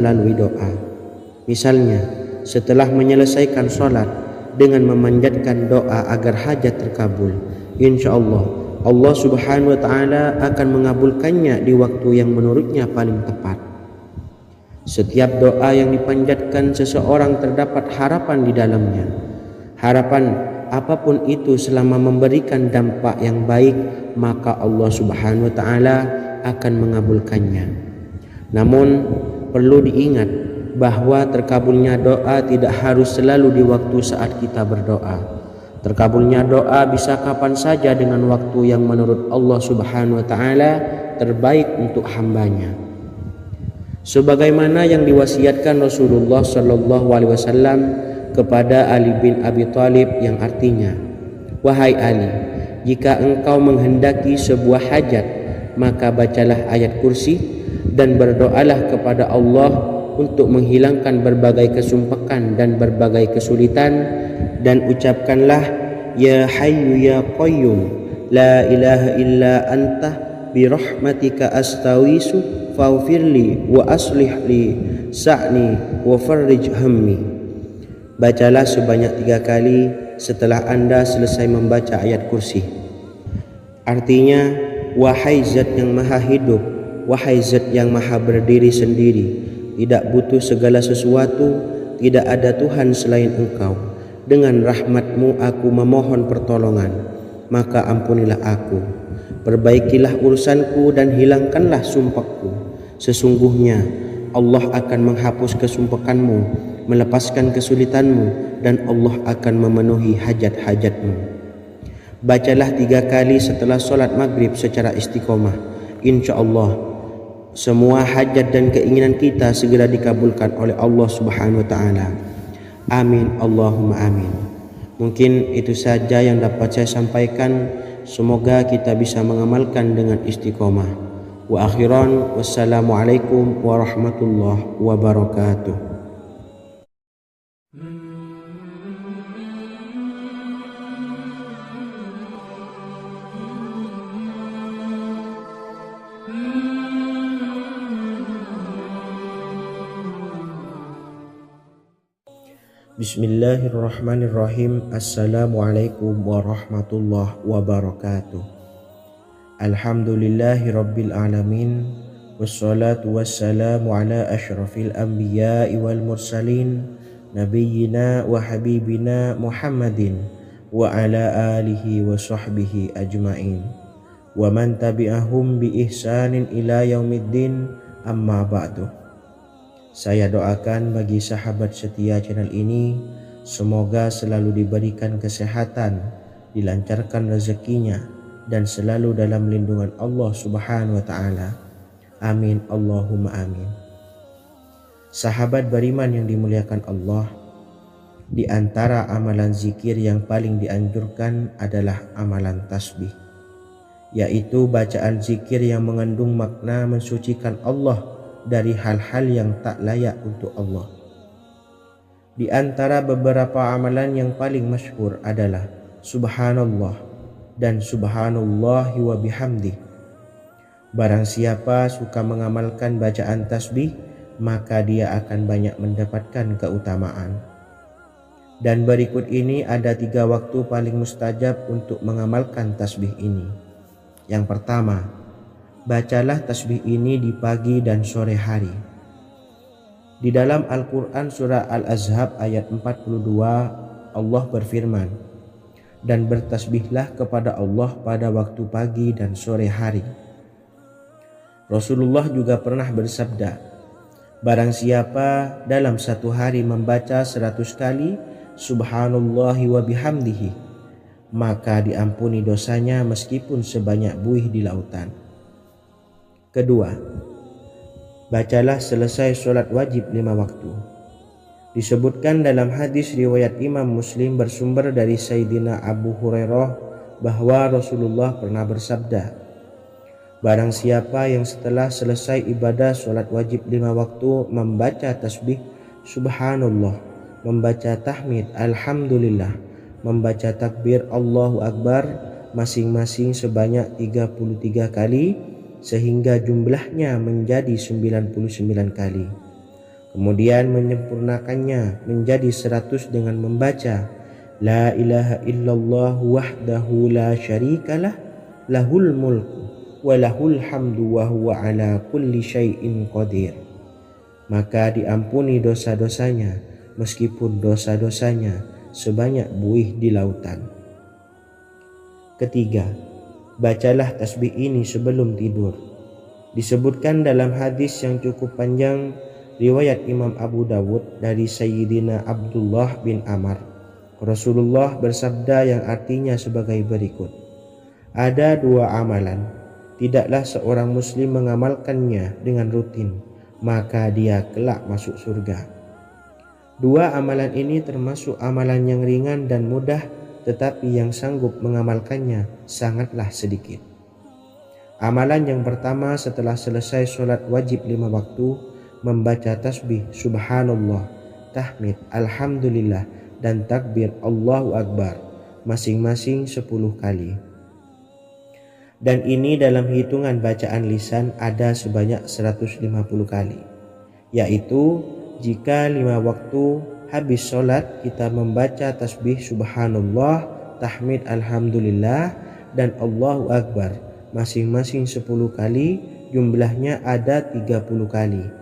melalui doa. Misalnya, setelah menyelesaikan sholat dengan memanjatkan doa agar hajat terkabul, insya Allah Allah Subhanahu wa Ta'ala akan mengabulkannya di waktu yang menurutnya paling tepat. Setiap doa yang dipanjatkan seseorang terdapat harapan di dalamnya. Harapan apapun itu selama memberikan dampak yang baik, maka Allah Subhanahu wa Ta'ala akan mengabulkannya. Namun perlu diingat bahwa terkabulnya doa tidak harus selalu di waktu saat kita berdoa. Terkabulnya doa bisa kapan saja dengan waktu yang menurut Allah Subhanahu wa Ta'ala terbaik untuk hambanya. Sebagaimana yang diwasiatkan Rasulullah Sallallahu Alaihi Wasallam kepada Ali bin Abi Thalib, yang artinya, wahai Ali, jika engkau menghendaki sebuah hajat, maka bacalah ayat kursi dan berdoalah kepada Allah untuk menghilangkan berbagai kesumpakan dan berbagai kesulitan, dan ucapkanlah, ya Hayyu ya Qayyum la ilaha illa anta birahmatika astawisu faghfirli wa aslih li sa'ni wa farrij hammi. Bacalah sebanyak 3 kali setelah Anda selesai membaca ayat kursi. Artinya, wahai zat yang maha hidup, wahai zat yang maha berdiri sendiri, tidak butuh segala sesuatu, tidak ada Tuhan selain Engkau. Dengan rahmat-Mu aku memohon pertolongan, maka ampunilah aku, perbaikilah urusanku dan hilangkanlah sumpahku. Sesungguhnya Allah akan menghapus kesumpakanmu, melepaskan kesulitanmu, dan Allah akan memenuhi hajat-hajatmu. Bacalah 3 kali setelah sholat maghrib secara istiqomah. Insya Allah semua hajat dan keinginan kita segera dikabulkan oleh Allah Subhanahu wa Ta'ala. Amin Allahumma amin. Mungkin itu saja yang dapat saya sampaikan. Semoga kita bisa mengamalkan dengan istiqomah. Wa akhiran, wassalamualaikum warahmatullahi wabarakatuh. Bismillahirrahmanirrahim. Assalamualaikum warahmatullahi wabarakatuh. Alhamdulillahi rabbil alamin, wassalatu wassalamu ala ashrafil anbiya'i wal mursalin, nabiyyina wa habibina Muhammadin wa ala alihi wa sahbihi ajma'in, wa man tabi'ahum bi ihsanin ila yaumiddin, amma ba'du. Saya doakan bagi sahabat setia channel ini, semoga selalu diberikan kesehatan, dilancarkan rezekinya, dan selalu dalam lindungan Allah Subhanahu wa Ta'ala. Amin Allahumma amin. Sahabat beriman yang dimuliakan Allah, di antara amalan zikir yang paling dianjurkan adalah amalan tasbih, yaitu bacaan zikir yang mengandung makna mensucikan Allah dari hal-hal yang tak layak untuk Allah. Di antara beberapa amalan yang paling masyhur adalah Subhanallah dan Subhanallahi wa bihamdih. Barang siapa suka mengamalkan bacaan tasbih, maka dia akan banyak mendapatkan keutamaan. Dan berikut ini ada 3 waktu paling mustajab untuk mengamalkan tasbih ini. Yang pertama, bacalah tasbih ini di pagi dan sore hari. Di dalam Al-Quran surah Al-Ahzab ayat 42, Allah berfirman, dan bertasbihlah kepada Allah pada waktu pagi dan sore hari. Rasulullah juga pernah bersabda, barang siapa dalam satu hari membaca 100 kali Subhanallahi wa bihamdihi, maka diampuni dosanya meskipun sebanyak buih di lautan. Kedua, bacalah selesai sholat wajib 5 waktu. Disebutkan dalam hadis riwayat Imam Muslim bersumber dari Sayyidina Abu Hurairah bahwa Rasulullah pernah bersabda, barang siapa yang setelah selesai ibadah sholat wajib 5 waktu membaca tasbih Subhanallah, membaca tahmid Alhamdulillah, membaca takbir Allahu Akbar masing-masing sebanyak 33 kali sehingga jumlahnya menjadi 99 kali, Kemudian menyempurnakannya menjadi 100 dengan membaca La ilaha illallah wahdahu la syarikalah lahul mulku wa lahul hamdu wa huwa ala kulli syai'in qadir. Maka diampuni dosa-dosanya meskipun dosa-dosanya sebanyak buih di lautan. Ketiga, bacalah tasbih ini sebelum tidur. Disebutkan dalam hadis yang cukup panjang riwayat Imam Abu Dawud dari Sayyidina Abdullah bin Amr, Rasulullah bersabda yang artinya sebagai berikut. Ada 2 amalan, tidaklah seorang muslim mengamalkannya dengan rutin, maka dia kelak masuk surga. 2 amalan ini termasuk amalan yang ringan dan mudah, tetapi yang sanggup mengamalkannya sangatlah sedikit. Amalan yang pertama setelah selesai sholat wajib 5 waktu, membaca tasbih subhanallah, tahmid, alhamdulillah, dan takbir Allahu Akbar masing-masing 10 kali. Dan ini dalam hitungan bacaan lisan ada sebanyak 150 kali, yaitu jika 5 waktu habis sholat kita membaca tasbih subhanallah, tahmid, alhamdulillah, dan Allahu Akbar masing-masing 10 kali, jumlahnya ada 30 kali.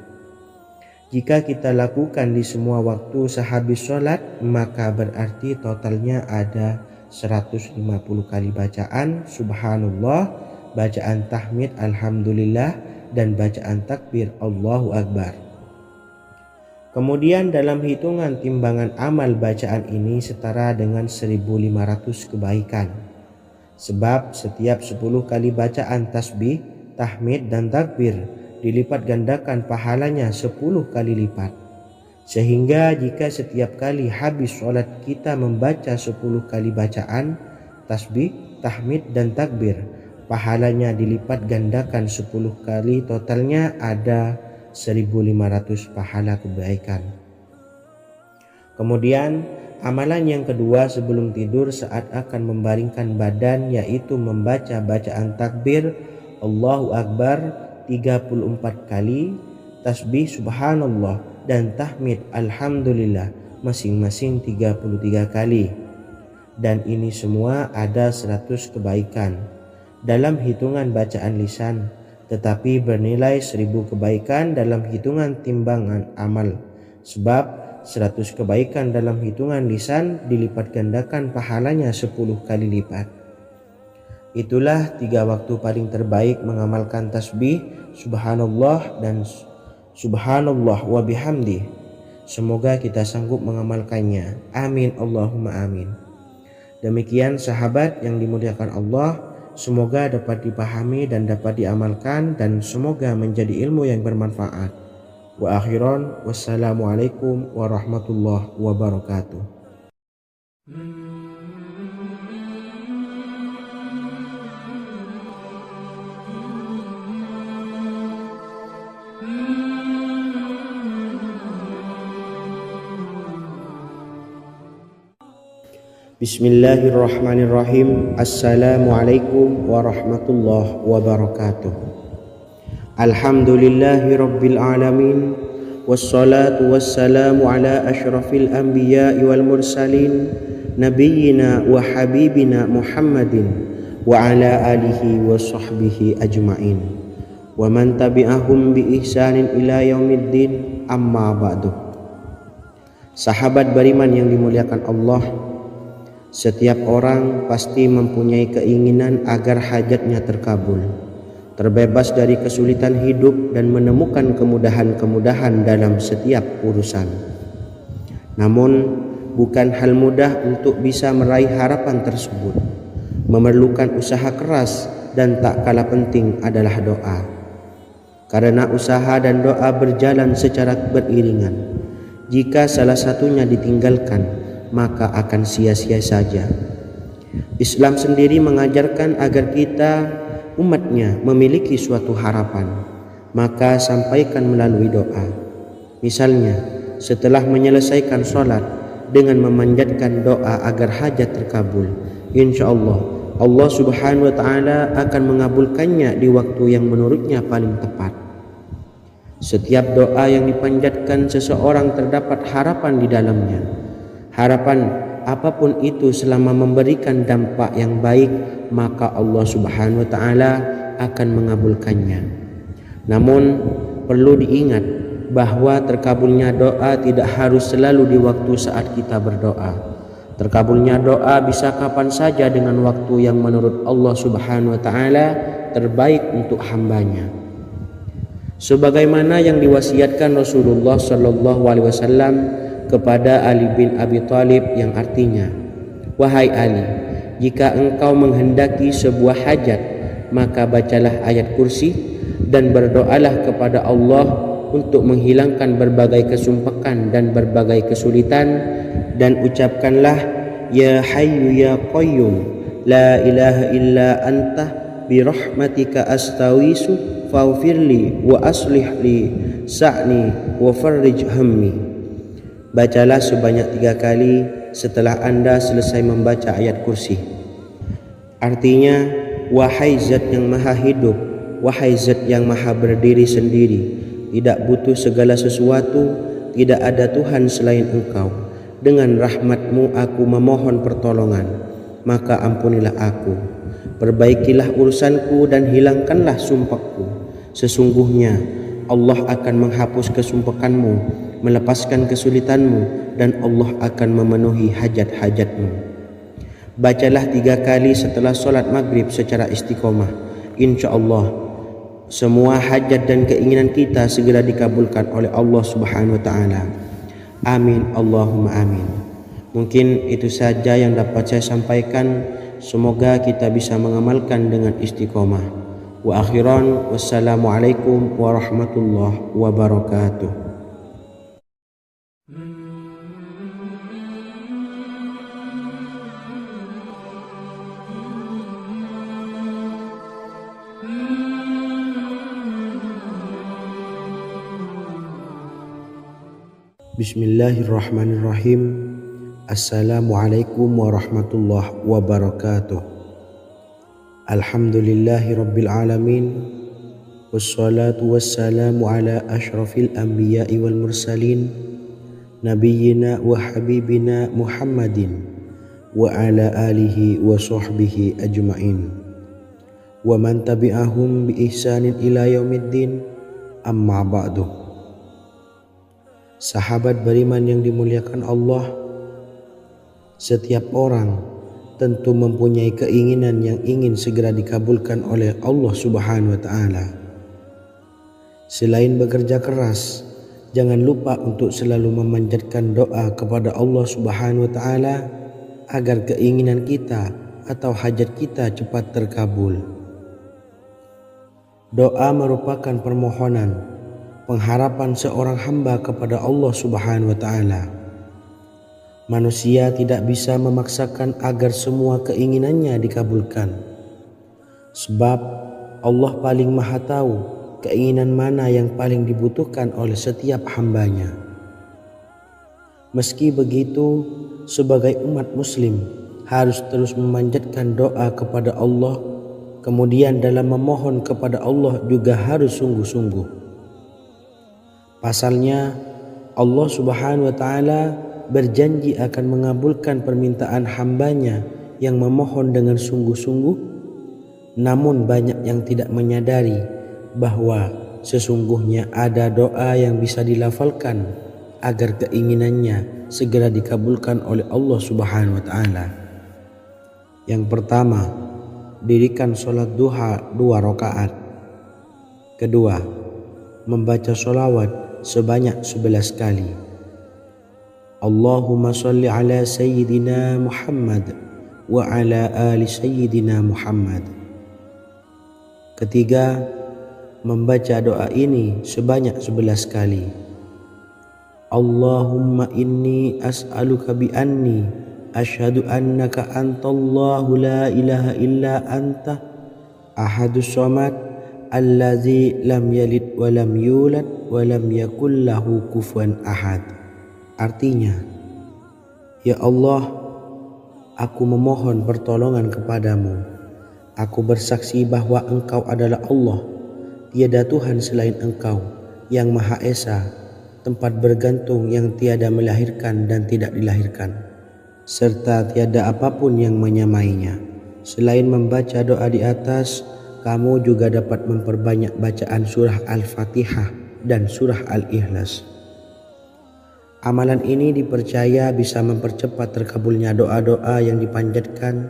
Jika kita lakukan di semua waktu sehabis sholat, maka berarti totalnya ada 150 kali bacaan subhanallah, bacaan tahmid alhamdulillah, dan bacaan takbir Allahu Akbar. Kemudian dalam hitungan timbangan amal bacaan ini setara dengan 1500 kebaikan. Sebab setiap 10 kali bacaan tasbih, tahmid, dan takbir dilipat gandakan pahalanya 10 kali lipat. Sehingga jika setiap kali habis sholat kita membaca 10 kali bacaan tasbih, tahmid, dan takbir, pahalanya dilipat gandakan 10 kali, totalnya ada 1500 pahala kebaikan. Kemudian amalan yang kedua sebelum tidur saat akan membaringkan badan, yaitu membaca bacaan takbir Allahu Akbar 34 kali, tasbih subhanallah, dan tahmid alhamdulillah masing-masing 33 kali. Dan ini semua ada 100 kebaikan dalam hitungan bacaan lisan, tetapi bernilai 1000 kebaikan dalam hitungan timbangan amal. Sebab 100 kebaikan dalam hitungan lisan dilipat gandakan pahalanya 10 kali lipat. Itulah 3 waktu paling terbaik mengamalkan tasbih subhanallah dan subhanallah wa bihamdi. Semoga kita sanggup mengamalkannya. Amin Allahumma amin. Demikian sahabat yang dimuliakan Allah, semoga dapat dipahami dan dapat diamalkan, dan semoga menjadi ilmu yang bermanfaat. Wa akhiran, wassalamualaikum warahmatullahi wabarakatuh. Bismillahirrahmanirrahim. Assalamualaikum warahmatullahi wabarakatuh. Alhamdulillahi rabbil alamin, wassalatu wassalamu ala asyrafil anbiya'i wal mursalin, nabiyyina wa habibina Muhammadin wa ala alihi wa sahbihi ajma'in, wa man tabi'ahum bi ihsanin ila yaumiddin, amma ba'du. Sahabat beriman yang dimuliakan Allah, setiap orang pasti mempunyai keinginan agar hajatnya terkabul, terbebas dari kesulitan hidup, dan menemukan kemudahan-kemudahan dalam setiap urusan. Namun, bukan hal mudah untuk bisa meraih harapan tersebut. Memerlukan usaha keras, dan tak kalah penting adalah doa. Karena usaha dan doa berjalan secara beriringan. Jika salah satunya ditinggalkan, maka akan sia-sia saja. Islam sendiri mengajarkan agar kita umatnya memiliki suatu harapan, maka sampaikan melalui doa. Misalnya, setelah menyelesaikan sholat dengan memanjatkan doa agar hajat terkabul, insya Allah Allah subhanahu wa ta'ala akan mengabulkannya di waktu yang menurutnya paling tepat. Setiap doa yang dipanjatkan seseorang terdapat harapan di dalamnya. Harapan apapun itu selama memberikan dampak yang baik, maka Allah Subhanahu wa taala akan mengabulkannya. Namun perlu diingat bahwa terkabulnya doa tidak harus selalu di waktu saat kita berdoa. Terkabulnya doa bisa kapan saja dengan waktu yang menurut Allah Subhanahu wa taala terbaik untuk hambanya. Sebagaimana yang diwasiatkan Rasulullah sallallahu alaihi wasallam kepada Ali bin Abi Thalib yang artinya, "Wahai Ali, jika engkau menghendaki sebuah hajat, maka bacalah ayat kursi dan berdoalah kepada Allah untuk menghilangkan berbagai kesumpakan dan berbagai kesulitan, dan ucapkanlah, Ya Hayyu Ya Qayyum, La ilaha illa anta birahmatika astawisu faghfirli wa aslih li sa'ni wa farrij hammi." Bacalah sebanyak 3 kali setelah Anda selesai membaca ayat kursi. Artinya, wahai zat yang maha hidup, wahai zat yang maha berdiri sendiri, tidak butuh segala sesuatu, tidak ada Tuhan selain Engkau. Dengan rahmat-Mu aku memohon pertolongan, maka ampunilah aku. Perbaikilah urusanku dan hilangkanlah sumpahku. Sesungguhnya Allah akan menghapus kesumpakanmu, melepaskan kesulitanmu, dan Allah akan memenuhi hajat-hajatmu. Bacalah 3 kali setelah solat maghrib secara istiqomah. Insya Allah semua hajat dan keinginan kita segera dikabulkan oleh Allah Subhanahu wa taala. Amin Allahumma amin. Mungkin itu saja yang dapat saya sampaikan. Semoga kita bisa mengamalkan dengan istiqomah. Wa akhiran, wassalamualaikum warahmatullahi wabarakatuh. Bismillahirrahmanirrahim. Assalamualaikum warahmatullahi wabarakatuh. Alhamdulillahi rabbil alamin. Wassalatu wassalamu ala ashrafil anbiya'i wal mursalin, nabiyyina wa habibina Muhammadin wa ala alihi wa sahbihi ajma'in wa man tabi'ahum bi ihsanin ila yaumiddin, amma ba'du. Sahabat beriman yang dimuliakan Allah, setiap orang tentu mempunyai keinginan yang ingin segera dikabulkan oleh Allah Subhanahu wa taala. Selain bekerja keras, jangan lupa untuk selalu memanjatkan doa kepada Allah Subhanahu wa taala agar keinginan kita atau hajat kita cepat terkabul. Doa merupakan permohonan, pengharapan seorang hamba kepada Allah Subhanahu wa taala. Manusia tidak bisa memaksakan agar semua keinginannya dikabulkan, sebab Allah paling maha tahu keinginan mana yang paling dibutuhkan oleh setiap hambanya. Meski begitu, sebagai umat muslim harus terus memanjatkan doa kepada Allah, kemudian dalam memohon kepada Allah juga harus sungguh-sungguh. Pasalnya, Allah Subhanahu wa taala berjanji akan mengabulkan permintaan hambanya yang memohon dengan sungguh-sungguh. Namun banyak yang tidak menyadari bahwa sesungguhnya ada doa yang bisa dilafalkan agar keinginannya segera dikabulkan oleh Allah Subhanahu wa taala. Yang pertama, dirikan sholat duha 2 rakaat. Kedua, membaca sholawat sebanyak 11 kali. Allahumma salli ala Sayyidina Muhammad wa ala ali Sayyidina Muhammad. Ketiga, membaca doa ini sebanyak 11 kali. Allahumma inni as'aluka bi anni asyhadu annaka antallahu la ilaha illa anta ahadus samad allazi lam yalid wa lam yulad wa lam yakul lahu kufuwan ahad. Artinya, ya Allah, aku memohon pertolongan kepadamu. Aku bersaksi bahwa Engkau adalah Allah, tiada Tuhan selain Engkau, yang Maha Esa, tempat bergantung yang tiada melahirkan dan tidak dilahirkan, serta tiada apapun yang menyamainya. Selain membaca doa di atas, kamu juga dapat memperbanyak bacaan surah Al-Fatihah dan surah Al-Ikhlas. Amalan ini dipercaya bisa mempercepat terkabulnya doa-doa yang dipanjatkan.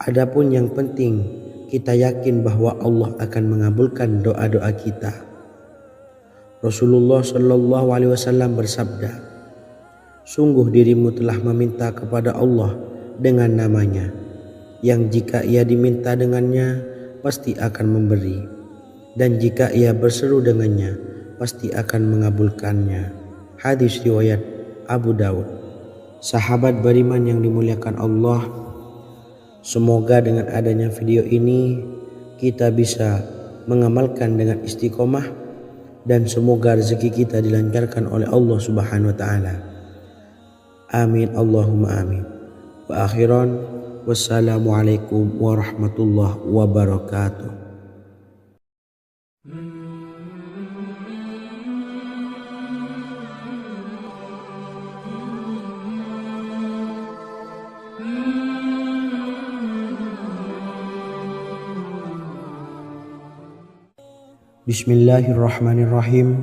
Adapun yang penting, kita yakin bahwa Allah akan mengabulkan doa-doa kita. Rasulullah Shallallahu Alaihi Wasallam bersabda, sungguh dirimu telah meminta kepada Allah dengan namanya, yang jika ia diminta dengannya, pasti akan memberi, dan jika ia berseru dengannya, pasti akan mengabulkannya. Hadis riwayat Abu Daud. Sahabat beriman yang dimuliakan Allah, semoga dengan adanya video ini kita bisa mengamalkan dengan istiqomah, dan semoga rezeki kita dilancarkan oleh Allah Subhanahu wa taala. Amin Allahumma amin. Wa akhiran, wassalamualaikum warahmatullahi wabarakatuh. Bismillahirrahmanirrahim.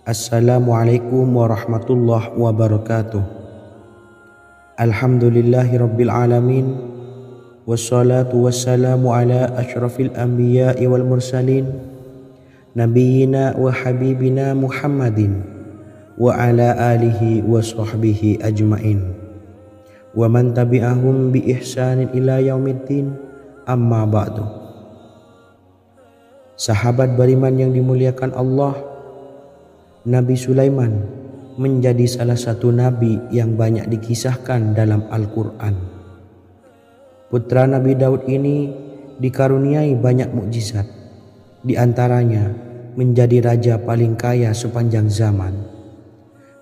Assalamualaikum warahmatullahi wabarakatuh. Alhamdulillahi rabbil alamin. Wassalatu wassalamu ala asyrafil anbiya'i wal mursalin, nabiyyina wa habibina Muhammadin wa ala alihi wa sahbihi ajmain, wa man tabi'ahum bi ihsanin ila yaumiddin, amma ba'du. Sahabat beriman yang dimuliakan Allah, Nabi Sulaiman menjadi salah satu nabi yang banyak dikisahkan dalam Al-Quran. Putra Nabi Daud ini dikaruniai banyak mukjizat, di antaranya menjadi raja paling kaya sepanjang zaman,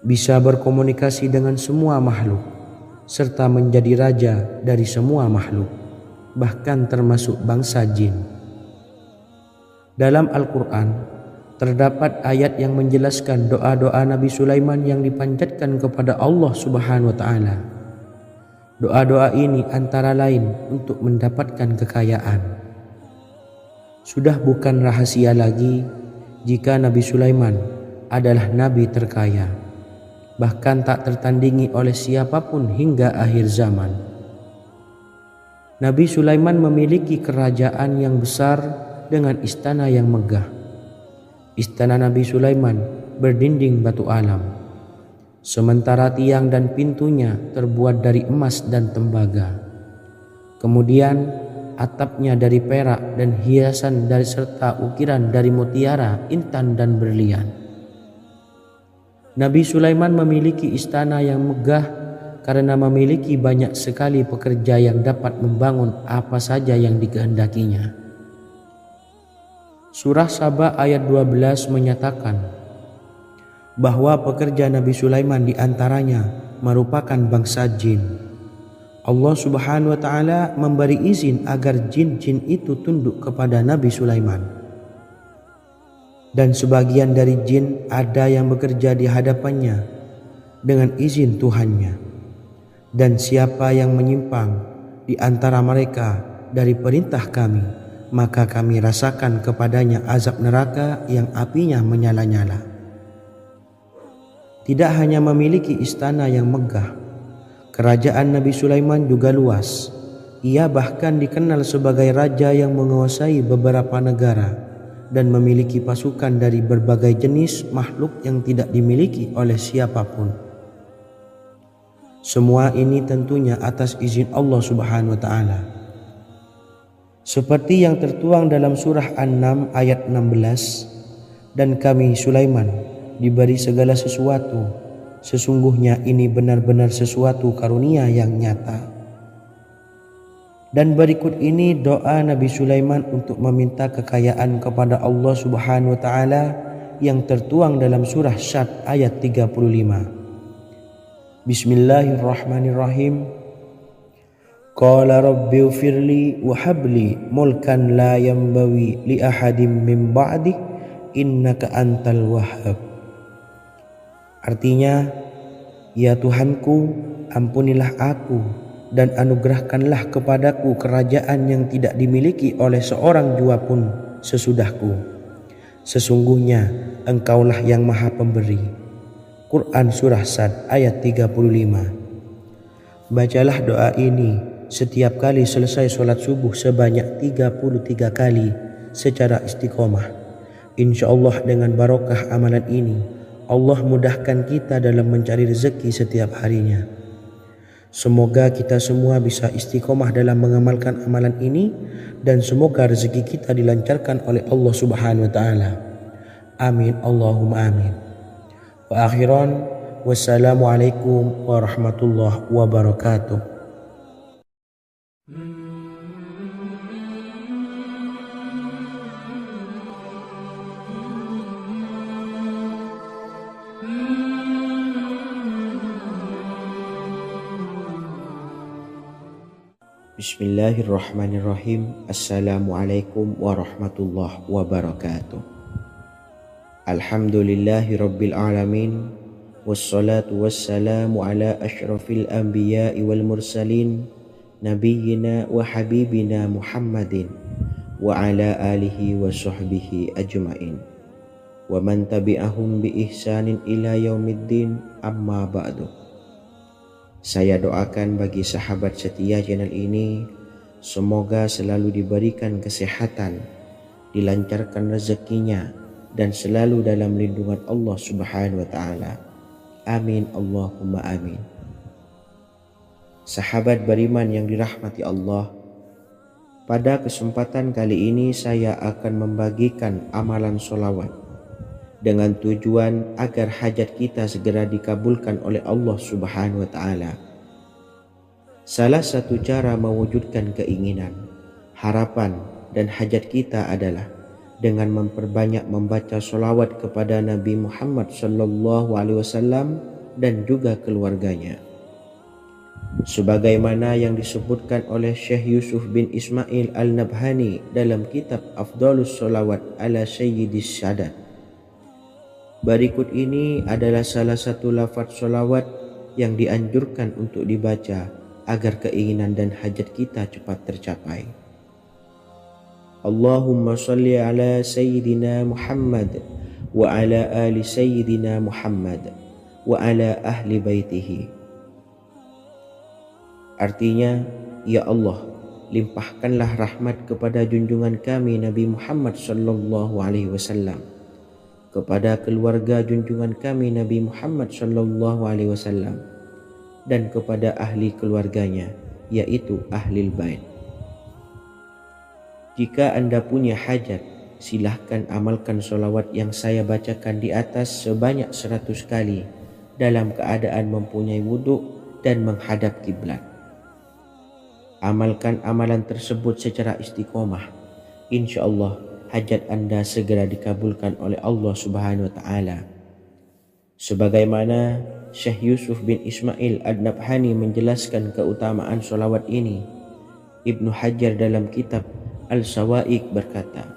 bisa berkomunikasi dengan semua makhluk, serta menjadi raja dari semua makhluk, bahkan termasuk bangsa jin. Dalam Al-Quran terdapat ayat yang menjelaskan doa-doa Nabi Sulaiman yang dipanjatkan kepada Allah Subhanahu wa taala. Doa-doa ini antara lain untuk mendapatkan kekayaan. Sudah bukan rahasia lagi jika Nabi Sulaiman adalah nabi terkaya, bahkan tak tertandingi oleh siapapun hingga akhir zaman. Nabi Sulaiman memiliki kerajaan yang besar dengan istana yang megah. Istana Nabi Sulaiman berdinding batu alam, sementara tiang dan pintunya terbuat dari emas dan tembaga. Kemudian atapnya dari perak dan hiasan dari serta ukiran dari mutiara, intan dan berlian. Nabi Sulaiman memiliki istana yang megah karena memiliki banyak sekali pekerja yang dapat membangun apa saja yang dikehendakinya. Surah Saba ayat 12 menyatakan bahwa pekerja Nabi Sulaiman diantaranya merupakan bangsa jin. Allah Subhanahu wa taala memberi izin agar jin-jin itu tunduk kepada Nabi Sulaiman. Dan sebagian dari jin ada yang bekerja di hadapannya dengan izin Tuhannya. Dan siapa yang menyimpang di antara mereka dari perintah kami, maka kami rasakan kepadanya azab neraka yang apinya menyala-nyala. Tidak hanya memiliki istana yang megah, kerajaan Nabi Sulaiman juga luas. Ia bahkan dikenal sebagai raja yang menguasai beberapa negara dan memiliki pasukan dari berbagai jenis makhluk yang tidak dimiliki oleh siapapun. Semua ini tentunya atas izin Allah Subhanahu wa taala. Seperti yang tertuang dalam surah An-Naml ayat 16, dan kami Sulaiman diberi segala sesuatu, sesungguhnya ini benar-benar sesuatu karunia yang nyata. Dan berikut ini doa Nabi Sulaiman untuk meminta kekayaan kepada Allah Subhanahu wa taala yang tertuang dalam surah Syad ayat 35. Bismillahirrahmanirrahim. Qala rabbi ighfirli wa habli mulkan la yanbawi li ahadin min ba'di innaka antal wahhab. Artinya, ya Tuhanku, ampunilah aku dan anugerahkanlah kepadaku kerajaan yang tidak dimiliki oleh seorang jua pun sesudahku. Sesungguhnya Engkaulah yang Maha Pemberi. Quran Surah Sad ayat 35. Bacalah doa ini setiap kali selesai sholat subuh sebanyak 33 kali secara istiqomah. Insya Allah dengan barokah amalan ini, Allah mudahkan kita dalam mencari rezeki setiap harinya. Semoga kita semua bisa istiqomah dalam mengamalkan amalan ini dan semoga rezeki kita dilancarkan oleh Allah Subhanahu wa taala. Amin Allahumma amin. Wa akhiran, wassalamualaikum warahmatullahi wabarakatuh. Bismillahirrahmanirrahim. Assalamualaikum warahmatullahi wabarakatuh. Alhamdulillahi rabbil alamin. Wassalatu wassalamu ala ashrafil anbiya'i wal mursalin, nabiyyina wa habibina Muhammadin wa ala alihi wa sahbihi ajma'in wa man tabi'ahum bi ihsanin ila yaumiddin, amma ba'du. Saya doakan bagi sahabat setia channel ini, semoga selalu diberikan kesehatan, dilancarkan rezekinya, dan selalu dalam lindungan Allah Subhanahu wa taala. Amin Allahumma amin. Sahabat beriman yang dirahmati Allah, pada kesempatan kali ini saya akan membagikan amalan sholawat dengan tujuan agar hajat kita segera dikabulkan oleh Allah Subhanahu wa taala. Salah satu cara mewujudkan keinginan, harapan, dan hajat kita adalah dengan memperbanyak membaca sholawat kepada Nabi Muhammad SAW dan juga keluarganya. Sebagaimana yang disebutkan oleh Syekh Yusuf bin Ismail Al-Nabhani dalam kitab Afdhalus Sholawat ala Sayyidis Sadat. Berikut ini adalah salah satu lafaz sholawat yang dianjurkan untuk dibaca agar keinginan dan hajat kita cepat tercapai. Allahumma salli ala Sayyidina Muhammad wa ala ali Sayyidina Muhammad wa ala ahli baitihi. Artinya, ya Allah, limpahkanlah rahmat kepada junjungan kami Nabi Muhammad sallallahu alaihi wasallam, kepada keluarga junjungan kami Nabi Muhammad sallallahu alaihi wasallam, dan kepada ahli keluarganya, yaitu ahlil bait. Jika Anda punya hajat, silahkan amalkan sholawat yang saya bacakan di atas sebanyak 100 kali dalam keadaan mempunyai wudhu dan menghadap kiblat. Amalkan amalan tersebut secara istiqomah. Insya Allah hajat Anda segera dikabulkan oleh Allah Subhanahu wa taala. Sebagaimana Syekh Yusuf bin Ismail Ad-Nabhani menjelaskan keutamaan sholawat ini, Ibnu Hajar dalam kitab Al-Sawa'iq berkata,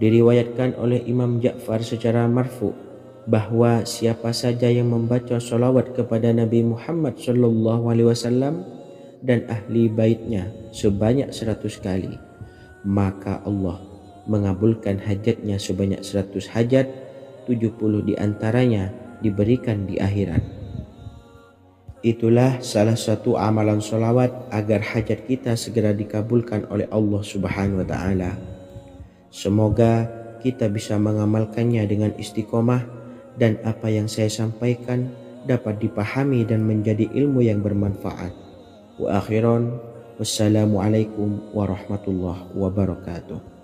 diriwayatkan oleh Imam Ja'far secara marfu bahwa siapa saja yang membaca sholawat kepada Nabi Muhammad SAW dan ahli baitnya sebanyak 100 kali, maka Allah mengabulkan hajatnya sebanyak 100 hajat, 70 diantaranya diberikan di akhirat. Itulah salah satu amalan sholawat agar hajat kita segera dikabulkan oleh Allah Subhanahu wa taala. Semoga kita bisa mengamalkannya dengan istiqomah dan apa yang saya sampaikan dapat dipahami dan menjadi ilmu yang bermanfaat. Wa akhiran, wassalamualaikum warahmatullahi wabarakatuh.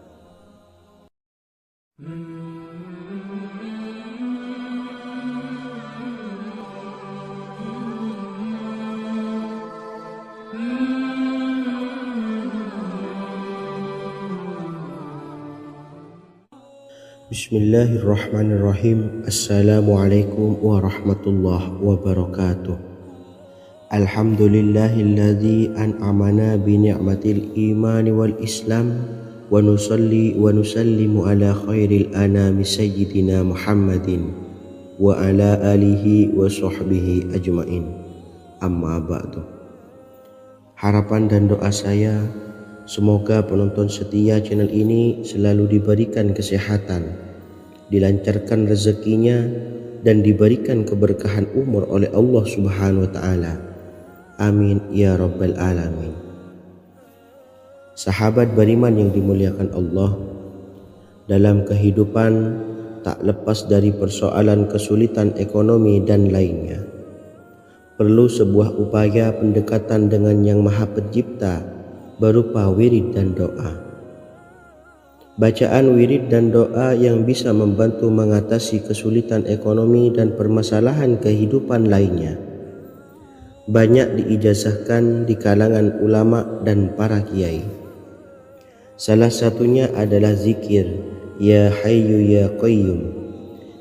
Bismillahirrahmanirrahim. Assalamualaikum warahmatullahi wabarakatuh. Alhamdulillahilladzi an'amana bi ni'matil imani wal islam wa nusalli wa nusallimu ala khairil anami sayyidina Muhammadin wa ala alihi wa sahbihi ajmain. Amma ba'du. Harapan dan doa saya, semoga penonton setia channel ini selalu diberikan kesehatan, dilancarkan rezekinya, dan diberikan keberkahan umur oleh Allah Subhanahu wa Ta'ala. Amin ya Rabbal Alamin. Sahabat beriman yang dimuliakan Allah, dalam kehidupan tak lepas dari persoalan kesulitan ekonomi dan lainnya. Perlu sebuah upaya pendekatan dengan Yang Maha Pencipta berupa wirid dan doa. Bacaan wirid dan doa yang bisa membantu mengatasi kesulitan ekonomi dan permasalahan kehidupan lainnya banyak diijazahkan di kalangan ulama dan para kiai. Salah satunya adalah zikir Ya Hayyu Ya Qayyum,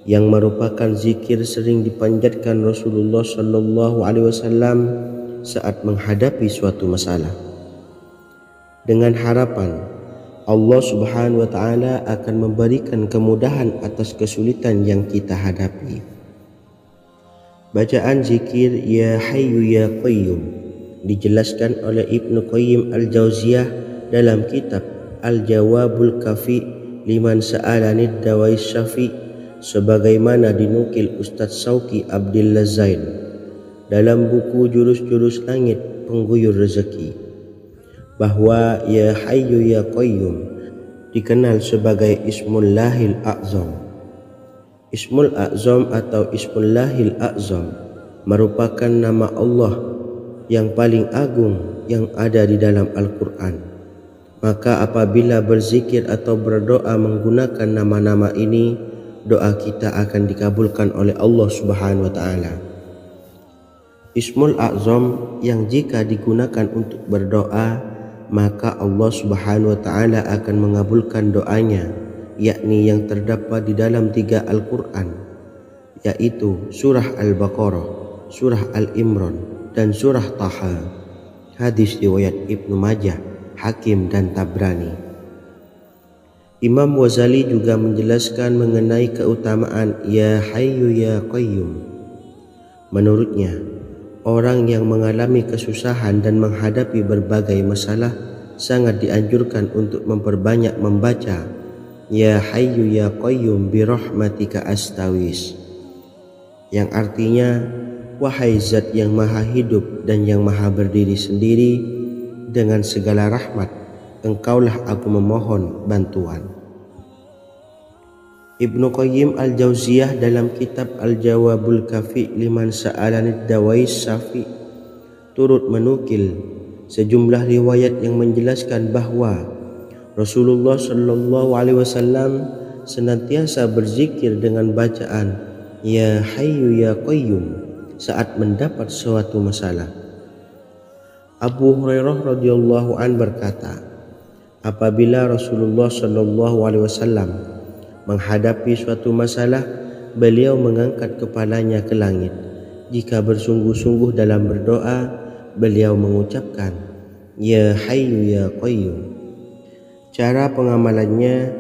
yang merupakan zikir sering dipanjatkan Rasulullah SAW saat menghadapi suatu masalah, dengan harapan Allah Subhanahu wa Ta'ala akan memberikan kemudahan atas kesulitan yang kita hadapi. Bacaan zikir Ya Hayyu Ya Qayyum dijelaskan oleh Ibnu Qayyim Al-Jauziyah dalam kitab Al-Jawabul Kafi liman sa'alanid dawais syafi, sebagaimana dinukil Ustadz Sauki Abdillah Zain dalam buku Jurus-Jurus Langit Pengguyur Rezeki, bahwa Ya Hayyu Ya Qayyum dikenal sebagai Ismullahil A'zam. Ismul A'zam atau Ismullahil A'zam merupakan nama Allah yang paling agung yang ada di dalam Al-Quran. Maka apabila berzikir atau berdoa menggunakan nama-nama ini, doa kita akan dikabulkan oleh Allah Subhanahu wa Ta'ala. Ismul A'zam yang jika digunakan untuk berdoa, maka Allah Subhanahu wa Ta'ala akan mengabulkan doanya, yakni yang terdapat di dalam 3 Al-Quran, yaitu surah Al-Baqarah, surah Al-Imran, dan surah Taha. Hadis riwayat Ibnu Majah, Hakim, dan Tabrani. Imam Ghazali juga menjelaskan mengenai keutamaan Ya Hayyu Ya Qayyum. Menurutnya, orang yang mengalami kesusahan dan menghadapi berbagai masalah sangat dianjurkan untuk memperbanyak membaca Ya Hayyu Ya Qayyum bi rahmatika astawis, yang artinya wahai zat yang maha hidup dan yang maha berdiri sendiri, dengan segala rahmat engkaulah aku memohon bantuan. Ibnu Qayyim Al-Jauziyah dalam kitab Al-Jawabul Kafi liman sa'alanid dawais syafi turut menukil sejumlah riwayat yang menjelaskan bahwa Rasulullah SAW senantiasa berzikir dengan bacaan Ya Hayyu Ya Qayyum saat mendapat suatu masalah. Abu Hurairah radhiyallahu an berkata, apabila Rasulullah SAW menghadapi suatu masalah, beliau mengangkat kepalanya ke langit. Jika bersungguh-sungguh dalam berdoa, beliau mengucapkan Ya Hayyu Ya Qayyum. Cara pengamalannya,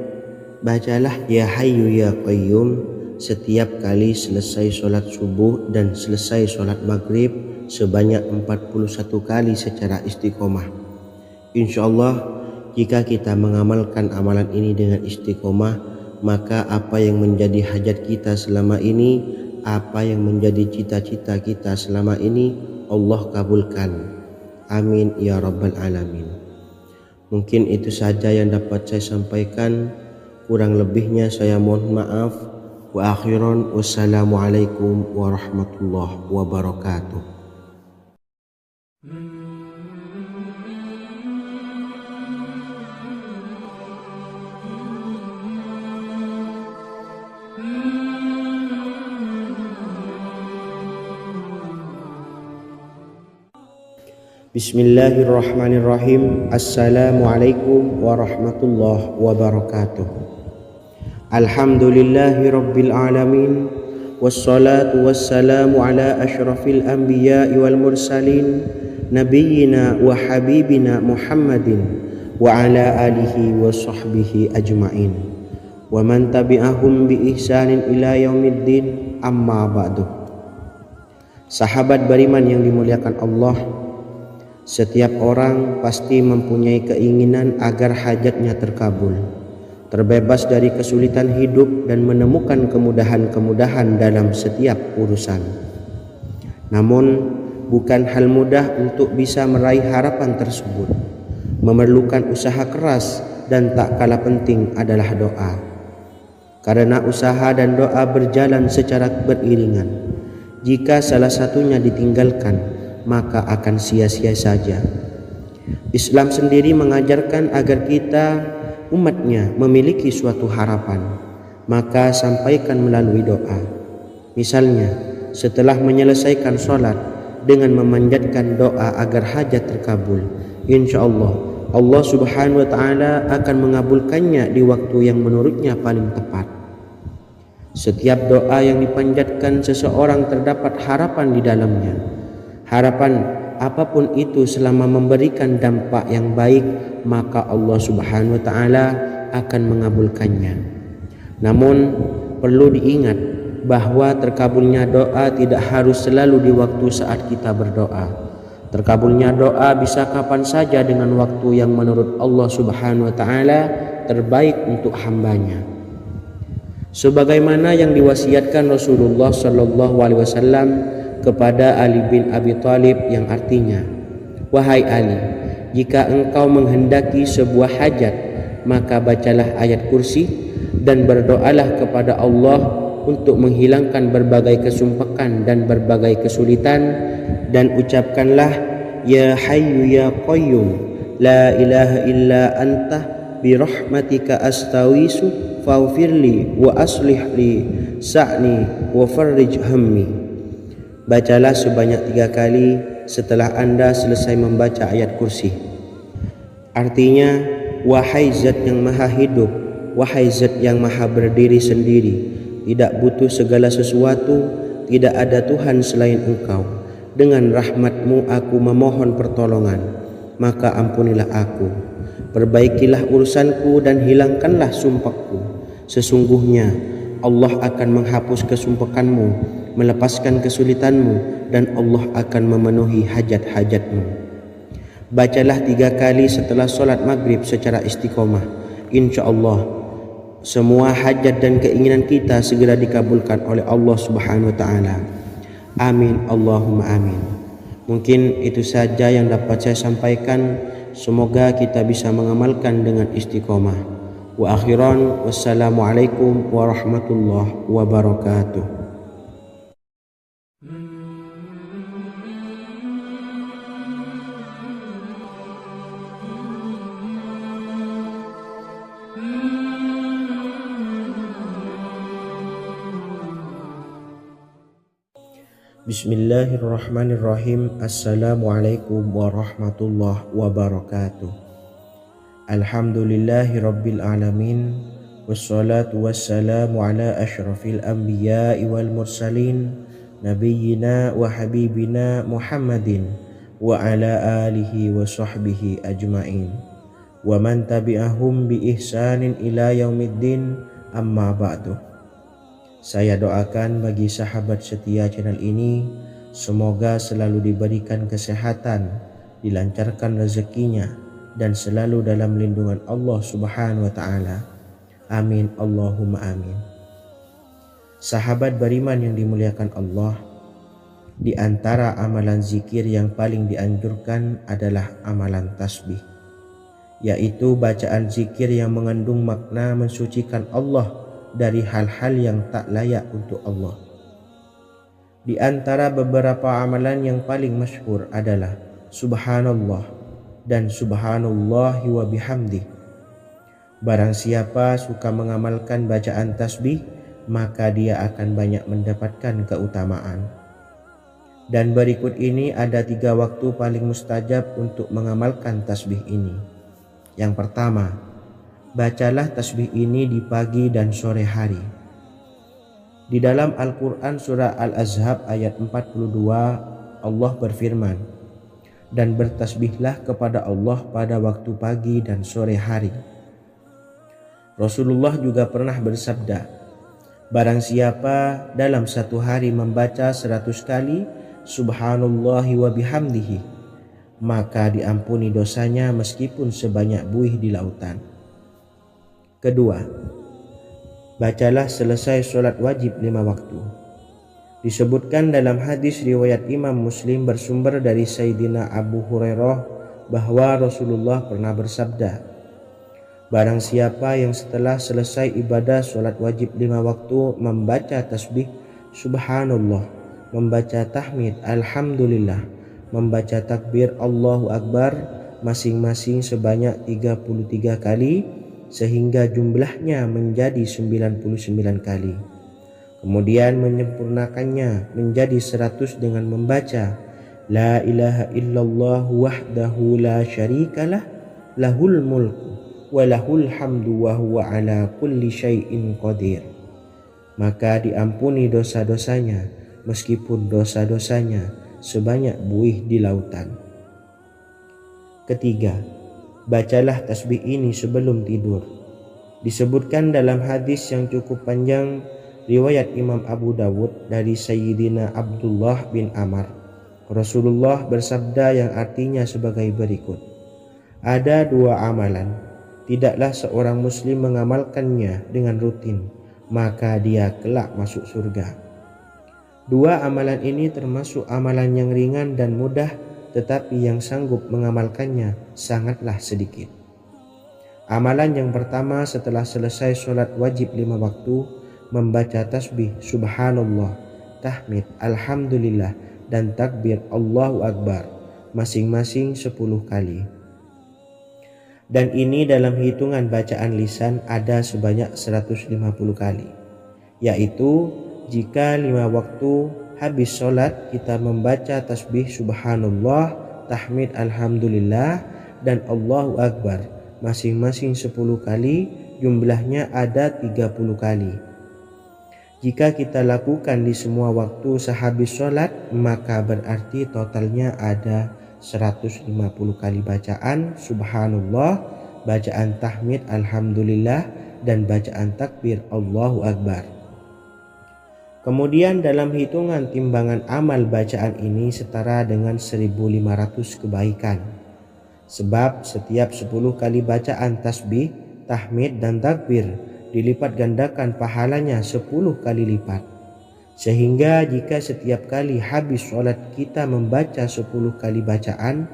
bacalah Ya Hayyu Ya Qayyum setiap kali selesai sholat subuh dan selesai sholat maghrib sebanyak 41 kali secara istiqomah. InsyaAllah jika kita mengamalkan amalan ini dengan istiqomah, maka apa yang menjadi hajat kita selama ini, apa yang menjadi cita-cita kita selama ini, Allah kabulkan. Amin ya Rabbal Alamin. Mungkin itu saja yang dapat saya sampaikan. Kurang lebihnya saya mohon maaf. Wa akhiran, wassalamualaikum warahmatullahi wabarakatuh. Bismillahirrahmanirrahim. Assalamualaikum warahmatullahi wabarakatuh. Alhamdulillahi rabbil alamin, wassalatu wassalamu ala ashrafil anbiya'i wal mursalin, nabiyyina wa habibina Muhammadin wa ala alihi wa sahbihi ajma'in wa man tabi'ahum bi ihsanin ila yaumiddin, amma ba'du. Sahabat beriman yang dimuliakan Allah, setiap orang pasti mempunyai keinginan agar hajatnya terkabul, terbebas dari kesulitan hidup dan menemukan kemudahan-kemudahan dalam setiap urusan. Namun bukan hal mudah untuk bisa meraih harapan tersebut. Memerlukan usaha keras dan tak kalah penting adalah doa. Karena usaha dan doa berjalan secara beriringan. Jika salah satunya ditinggalkan, maka akan sia-sia saja. Islam sendiri mengajarkan agar kita umatnya memiliki suatu harapan, maka sampaikan melalui doa. Misalnya, setelah menyelesaikan sholat dengan memanjatkan doa agar hajat terkabul, insya Allah subhanahu wa ta'ala akan mengabulkannya di waktu yang menurutnya paling tepat. Setiap doa yang dipanjatkan seseorang terdapat harapan di dalamnya. Harapan apapun itu selama memberikan dampak yang baik, maka Allah subhanahu wa ta'ala akan mengabulkannya. Namun perlu diingat bahwa terkabulnya doa tidak harus selalu di waktu saat kita berdoa. Terkabulnya doa bisa kapan saja dengan waktu yang menurut Allah subhanahu wa ta'ala terbaik untuk hambanya. Sebagaimana yang diwasiatkan Rasulullah sallallahu alaihi wasallam kepada Ali bin Abi Thalib, yang artinya, wahai Ali, jika engkau menghendaki sebuah hajat, maka bacalah ayat kursi dan berdoalah kepada Allah untuk menghilangkan berbagai kesumpakan dan berbagai kesulitan, dan ucapkanlah, ya hayyu ya qayyum la ilaha illa anta birahmatika astawisu faghfirli wa aslih li sa'ni wa farrij hammi. Bacalah sebanyak 3 kali setelah Anda selesai membaca ayat kursi. Artinya, wahai zat yang maha hidup, wahai zat yang maha berdiri sendiri, tidak butuh segala sesuatu, tidak ada Tuhan selain Engkau. Dengan rahmat-Mu aku memohon pertolongan, maka ampunilah aku. Perbaikilah urusanku dan hilangkanlah sumpahku. Sesungguhnya Allah akan menghapus kesumpahanmu, melepaskan kesulitanmu, dan Allah akan memenuhi hajat-hajatmu. Bacalah 3 kali setelah sholat maghrib secara istiqomah. Insya Allah semua hajat dan keinginan kita segera dikabulkan oleh Allah subhanahu wa ta'ala. Amin, Allahumma amin. Mungkin itu saja yang dapat saya sampaikan. Semoga kita bisa mengamalkan dengan istiqomah. Wa akhiran, wassalamualaikum warahmatullahi wabarakatuh. Bismillahirrahmanirrahim. Assalamualaikum warahmatullahi wabarakatuh. Alhamdulillahi rabbil alamin, wassalatu wassalamu ala ashrafil anbiya'i wal mursalin, nabiyyina wa habibina Muhammadin wa ala alihi wa sahbihi ajma'in wa man tabi'ahum bi ihsanin ila yaumiddin, amma ba'du. Saya doakan bagi sahabat setia channel ini, semoga selalu diberikan kesehatan, dilancarkan rezekinya, dan selalu dalam lindungan Allah subhanahu wa ta'ala. Amin, Allahumma amin. Sahabat beriman yang dimuliakan Allah, di antara amalan zikir yang paling dianjurkan adalah amalan tasbih, yaitu bacaan zikir yang mengandung makna mensucikan Allah dari hal-hal yang tak layak untuk Allah. Di antara beberapa amalan yang paling masyhur adalah Subhanallah dan Subhanallahi wa bihamdih. Barang siapa suka mengamalkan bacaan tasbih, maka dia akan banyak mendapatkan keutamaan. Dan berikut ini ada 3 waktu paling mustajab untuk mengamalkan tasbih ini. Yang pertama, bacalah tasbih ini di pagi dan sore hari. Di dalam Al-Quran surah Al-Ahzab ayat 42, Allah berfirman, dan bertasbihlah kepada Allah pada waktu pagi dan sore hari. Rasulullah juga pernah bersabda, barang siapa dalam satu hari membaca 100 kali subhanallahi wa bihamdihi, maka diampuni dosanya meskipun sebanyak buih di lautan. Kedua, bacalah selesai sholat wajib 5 waktu. Disebutkan dalam hadis riwayat Imam Muslim bersumber dari Sayyidina Abu Hurairah bahwa Rasulullah pernah bersabda, barang siapa yang setelah selesai ibadah sholat wajib 5 waktu membaca tasbih subhanallah, membaca tahmid alhamdulillah, membaca takbir Allahu Akbar masing-masing sebanyak 33 kali sehingga jumlahnya menjadi 99 kali. Kemudian menyempurnakannya menjadi 100 dengan membaca La ilaha illallah wahdahu la syarikalah lahul mulku wa lahul hamdu wa huwa ala kulli syai'in qadir. Maka diampuni dosa-dosanya meskipun dosa-dosanya sebanyak buih di lautan. Ketiga, bacalah tasbih ini sebelum tidur. Disebutkan dalam hadis yang cukup panjang riwayat Imam Abu Dawud dari Sayyidina Abdullah bin Amr, Rasulullah bersabda yang artinya sebagai berikut, ada 2 amalan, tidaklah seorang muslim mengamalkannya dengan rutin, maka dia kelak masuk surga. 2 amalan ini termasuk amalan yang ringan dan mudah, tetapi yang sanggup mengamalkannya sangatlah sedikit. Amalan yang pertama setelah selesai sholat wajib 5 waktu, membaca tasbih subhanallah, tahmid alhamdulillah dan takbir Allahu Akbar masing-masing 10 kali. Dan ini dalam hitungan bacaan lisan ada sebanyak 150 kali, yaitu jika 5 waktu habis sholat kita membaca tasbih subhanallah, tahmid alhamdulillah dan Allahu Akbar masing-masing 10 kali, jumlahnya ada 30 kali. Jika kita lakukan di semua waktu sehabis sholat, maka berarti totalnya ada 150 kali bacaan subhanallah, bacaan tahmid alhamdulillah dan bacaan takbir Allahu Akbar. Kemudian dalam hitungan timbangan amal bacaan ini setara dengan 1500 kebaikan. Sebab setiap 10 kali bacaan tasbih, tahmid dan takbir dilipat gandakan pahalanya 10 kali lipat. Sehingga jika setiap kali habis sholat kita membaca 10 kali bacaan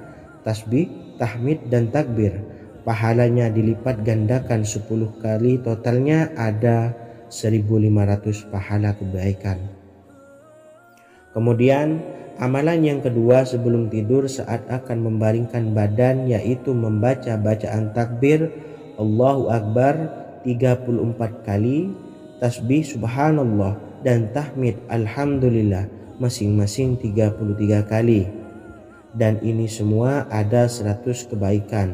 tasbih, tahmid dan takbir, pahalanya dilipat gandakan 10 kali, totalnya ada 1500 pahala kebaikan. Kemudian amalan yang kedua sebelum tidur saat akan membaringkan badan, yaitu membaca bacaan takbir Allahu Akbar 34 kali, tasbih subhanallah dan tahmid alhamdulillah masing-masing 33 kali. Dan ini semua ada 100 kebaikan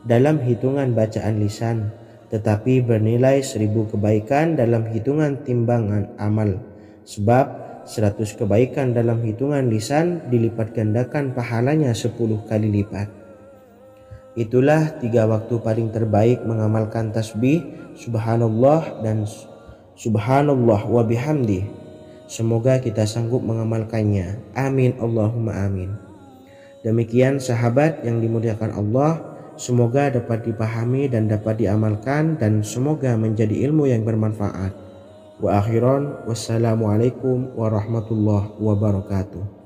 dalam hitungan bacaan lisan, tetapi bernilai 1000 kebaikan dalam hitungan timbangan amal. Sebab 100 kebaikan dalam hitungan lisan dilipat gandakan pahalanya 10 kali lipat. Itulah 3 waktu paling terbaik mengamalkan tasbih subhanallah dan subhanallah wa bihamdi. Semoga kita sanggup mengamalkannya. Amin Allahumma amin. Demikian sahabat yang dimuliakan Allah, semoga dapat dipahami dan dapat diamalkan dan semoga menjadi ilmu yang bermanfaat. Wa akhiran wassalamualaikum warahmatullahi wabarakatuh.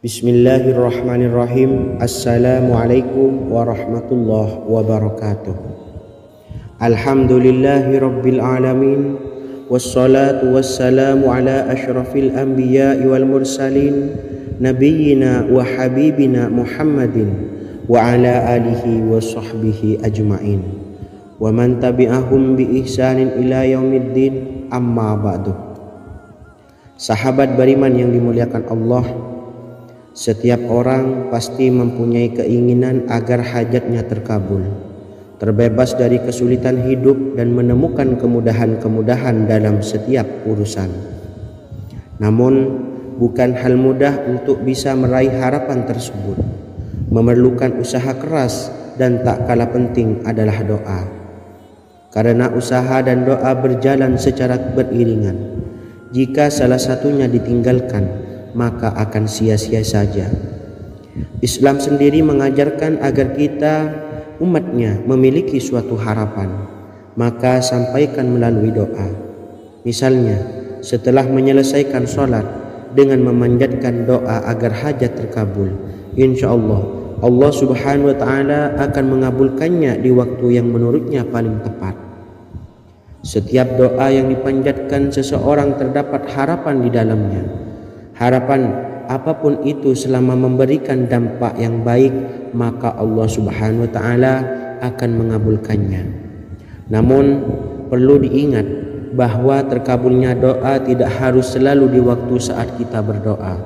Bismillahirrahmanirrahim. Assalamualaikum warahmatullahi wabarakatuh. Alhamdulillahi rabbil alamin, wassalatu wassalamu ala ashrafil anbiya'i wal mursalin, nabiyyina wa habibina Muhammadin wa ala alihi wa sahbihi ajma'in wa man tabi'ahum bi ihsanin ila yaumiddin, amma ba'du. Sahabat beriman yang dimuliakan Allah, Setiap orang pasti mempunyai keinginan agar hajatnya terkabul, terbebas dari kesulitan hidup dan menemukan kemudahan-kemudahan dalam setiap urusan. Namun, bukan hal mudah untuk bisa meraih harapan tersebut. Memerlukan usaha keras dan tak kalah penting adalah doa. Karena usaha dan doa berjalan secara beriringan. Jika salah satunya ditinggalkan, maka akan sia-sia saja. Islam sendiri mengajarkan agar kita umatnya memiliki suatu harapan, maka sampaikan melalui doa. Misalnya, setelah menyelesaikan sholat dengan memanjatkan doa agar hajat terkabul, insya Allah Subhanahu wa ta'ala akan mengabulkannya di waktu yang menurutnya paling tepat. Setiap doa yang dipanjatkan seseorang terdapat harapan di dalamnya. Harapan apapun itu selama memberikan dampak yang baik, maka Allah Subhanahu wa ta'ala akan mengabulkannya. Namun perlu diingat bahwa terkabulnya doa tidak harus selalu di waktu saat kita berdoa.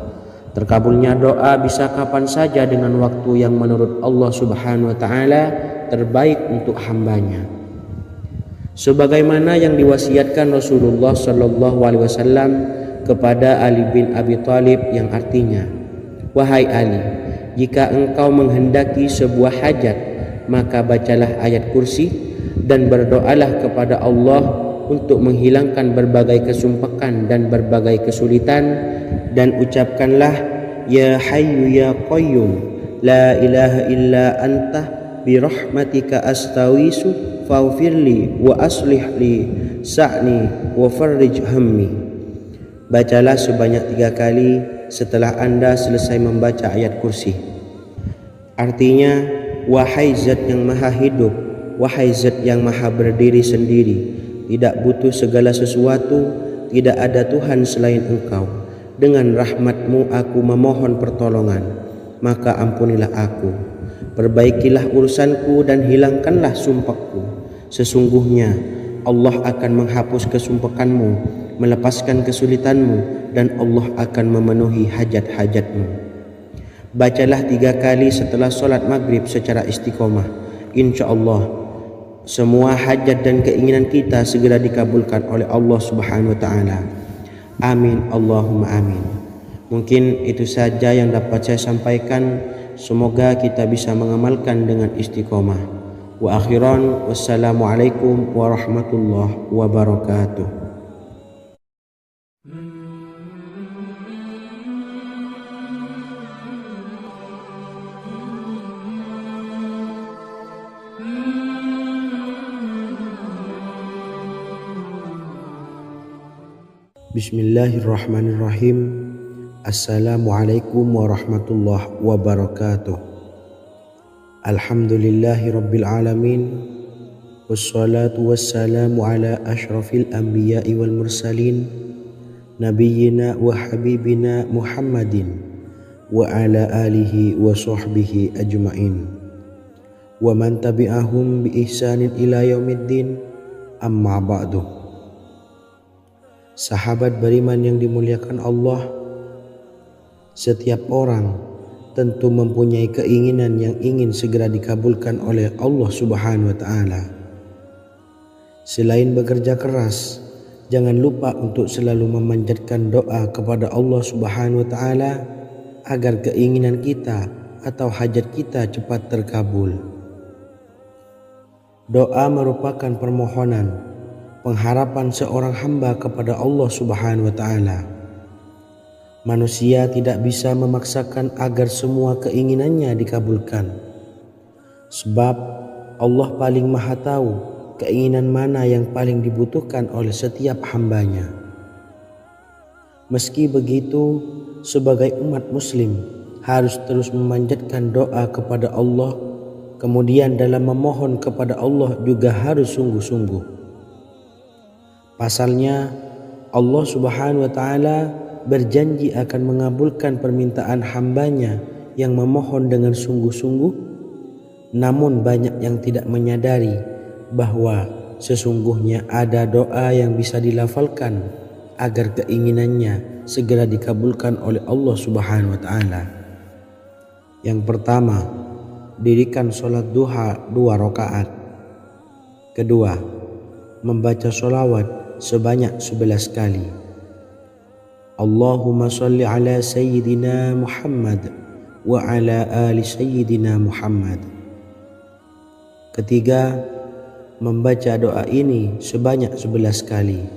Terkabulnya doa bisa kapan saja dengan waktu yang menurut Allah Subhanahu wa ta'ala terbaik untuk hambanya. Sebagaimana yang diwasiatkan Rasulullah sallallahu alaihi wasallam kepada Ali bin Abi Thalib, yang artinya, "Wahai Ali, jika engkau menghendaki sebuah hajat, maka bacalah ayat kursi dan berdoalah kepada Allah untuk menghilangkan berbagai kesumpakan dan berbagai kesulitan, dan ucapkanlah, Ya Hayyu Ya Qayyum, La ilaha illa anta birahmatika astawisu faghfirli wa aslih li sa'ni wa farrij hammi." Bacalah sebanyak 3 kali setelah Anda selesai membaca ayat kursi. Artinya, wahai zat yang maha hidup, wahai zat yang maha berdiri sendiri, tidak butuh segala sesuatu, tidak ada Tuhan selain Engkau. Dengan rahmat-Mu aku memohon pertolongan, maka ampunilah aku. Perbaikilah urusanku dan hilangkanlah sumpahku. Sesungguhnya Allah akan menghapus kesumpakanmu, melepaskan kesulitanmu, dan Allah akan memenuhi hajat-hajatmu. Bacalah 3 kali setelah solat maghrib secara istiqomah. Insya Allah semua hajat dan keinginan kita segera dikabulkan oleh Allah Subhanahu wa ta'ala. Amin Allahumma amin. Mungkin itu saja yang dapat saya sampaikan. Semoga kita bisa mengamalkan dengan istiqomah. Wa akhiran, wassalamualaikum warahmatullahi wabarakatuh. Bismillahirrahmanirrahim. Assalamualaikum warahmatullahi wabarakatuh. Alhamdulillahi rabbil alamin. Wassalatu wassalamu ala ashrafil anbiya'i wal mursalin, nabiyyina wa habibina Muhammadin wa ala alihi wa sahbihi ajma'in wa man tabi'ahum bi ihsanin ila yaumiddin, amma ba'du. Sahabat beriman yang dimuliakan Allah, setiap orang tentu mempunyai keinginan yang ingin segera dikabulkan oleh Allah Subhanahu wa ta'ala. Selain bekerja keras, jangan lupa untuk selalu memanjatkan doa kepada Allah Subhanahu wa ta'ala agar keinginan kita atau hajat kita cepat terkabul. Doa merupakan permohonan, pengharapan seorang hamba kepada Allah Subhanahu wa ta'ala. Manusia tidak bisa memaksakan agar semua keinginannya dikabulkan, sebab Allah paling maha tahu keinginan mana yang paling dibutuhkan oleh setiap hambanya. Meski begitu, sebagai umat muslim harus terus memanjatkan doa kepada Allah, kemudian dalam memohon kepada Allah juga harus sungguh-sungguh. Pasalnya, Allah Subhanahu wa ta'ala berjanji akan mengabulkan permintaan hambanya yang memohon dengan sungguh-sungguh. Namun banyak yang tidak menyadari bahwa sesungguhnya ada doa yang bisa dilafalkan agar keinginannya segera dikabulkan oleh Allah Subhanahu wa ta'ala. Yang pertama, dirikan sholat duha 2 rakaat. Kedua, membaca sholawat sebanyak 11 kali. Allahumma sholli ala sayyidina Muhammad wa ala ali sayyidina Muhammad. Ketiga, membaca doa ini sebanyak 11 kali.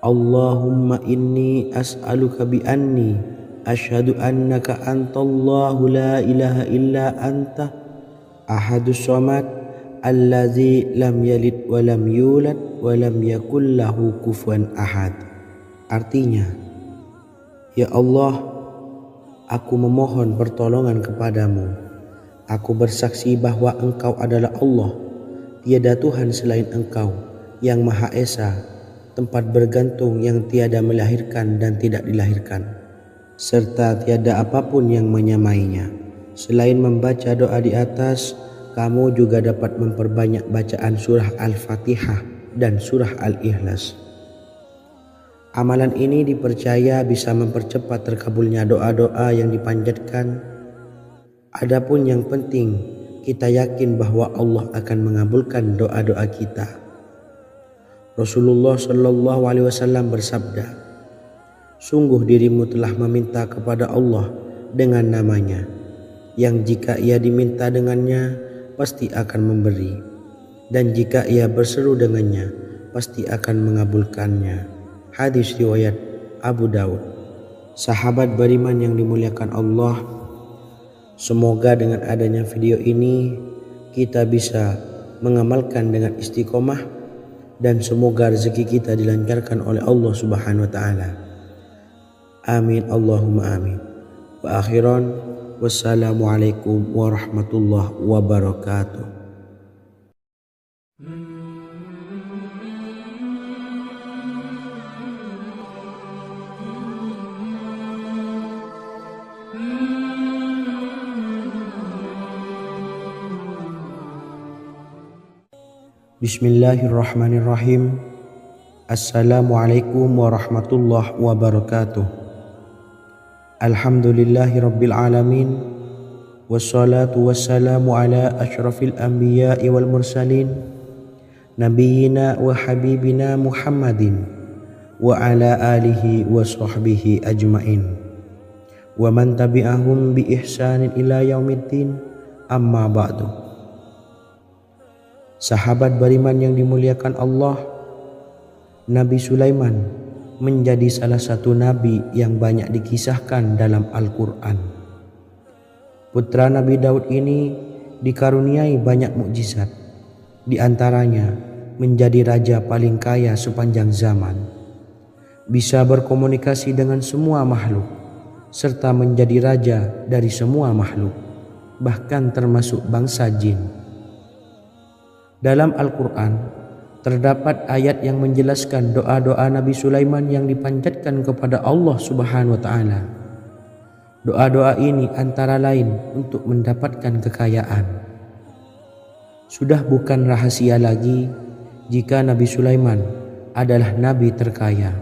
Allahumma inni as'aluka bi anni asyhadu annaka antallahu la ilaha illa anta ahadus samad allazi lam yalid wa lam yulad wa lam yakul lahu kufuwan ahad. Artinya, ya Allah, aku memohon pertolongan kepadamu. Aku bersaksi bahwa Engkau adalah Allah, tiada Tuhan selain Engkau yang Maha Esa, tempat bergantung yang tiada melahirkan dan tidak dilahirkan, serta tiada apapun yang menyamainya. Selain membaca doa di atas, kamu juga dapat memperbanyak bacaan surah Al-Fatihah dan surah Al-Ikhlas. Amalan ini dipercaya bisa mempercepat terkabulnya doa-doa yang dipanjatkan. Adapun yang penting, kita yakin bahwa Allah akan mengabulkan doa-doa kita. Rasulullah Shallallahu Alaihi Wasallam bersabda, sungguh dirimu telah meminta kepada Allah dengan namanya, yang jika ia diminta dengannya, pasti akan memberi, dan jika ia berseru dengannya, pasti akan mengabulkannya. Hadis riwayat Abu Daud. Sahabat beriman yang dimuliakan Allah, semoga dengan adanya video ini kita bisa mengamalkan dengan istiqomah, dan semoga rezeki kita dilancarkan oleh Allah Subhanahu wa taala. Amin Allahumma amin. Wa akhiran, wassalamualaikum warahmatullahi wabarakatuh. Bismillahirrahmanirrahim. Assalamualaikum warahmatullahi wabarakatuh. Alhamdulillahi rabbil alamin. Wassalatu wassalamu ala asyrafil anbiya'i wal mursalin, nabiyyina wa habibina Muhammadin wa ala alihi wa sahbihi ajmain, wa man tabi'ahum bi ihsanin ila yaumiddin, amma ba'du. Sahabat beriman yang dimuliakan Allah, Nabi Sulaiman menjadi salah satu nabi yang banyak dikisahkan dalam Al-Quran. Putra Nabi Daud ini dikaruniai banyak mukjizat, di antaranya menjadi raja paling kaya sepanjang zaman, bisa berkomunikasi dengan semua makhluk, serta menjadi raja dari semua makhluk, bahkan termasuk bangsa jin. Dalam Al-Quran terdapat ayat yang menjelaskan doa-doa Nabi Sulaiman yang dipanjatkan kepada Allah Subhanahu wa taala. Doa-doa ini antara lain untuk mendapatkan kekayaan. Sudah bukan rahasia lagi jika Nabi Sulaiman adalah nabi terkaya,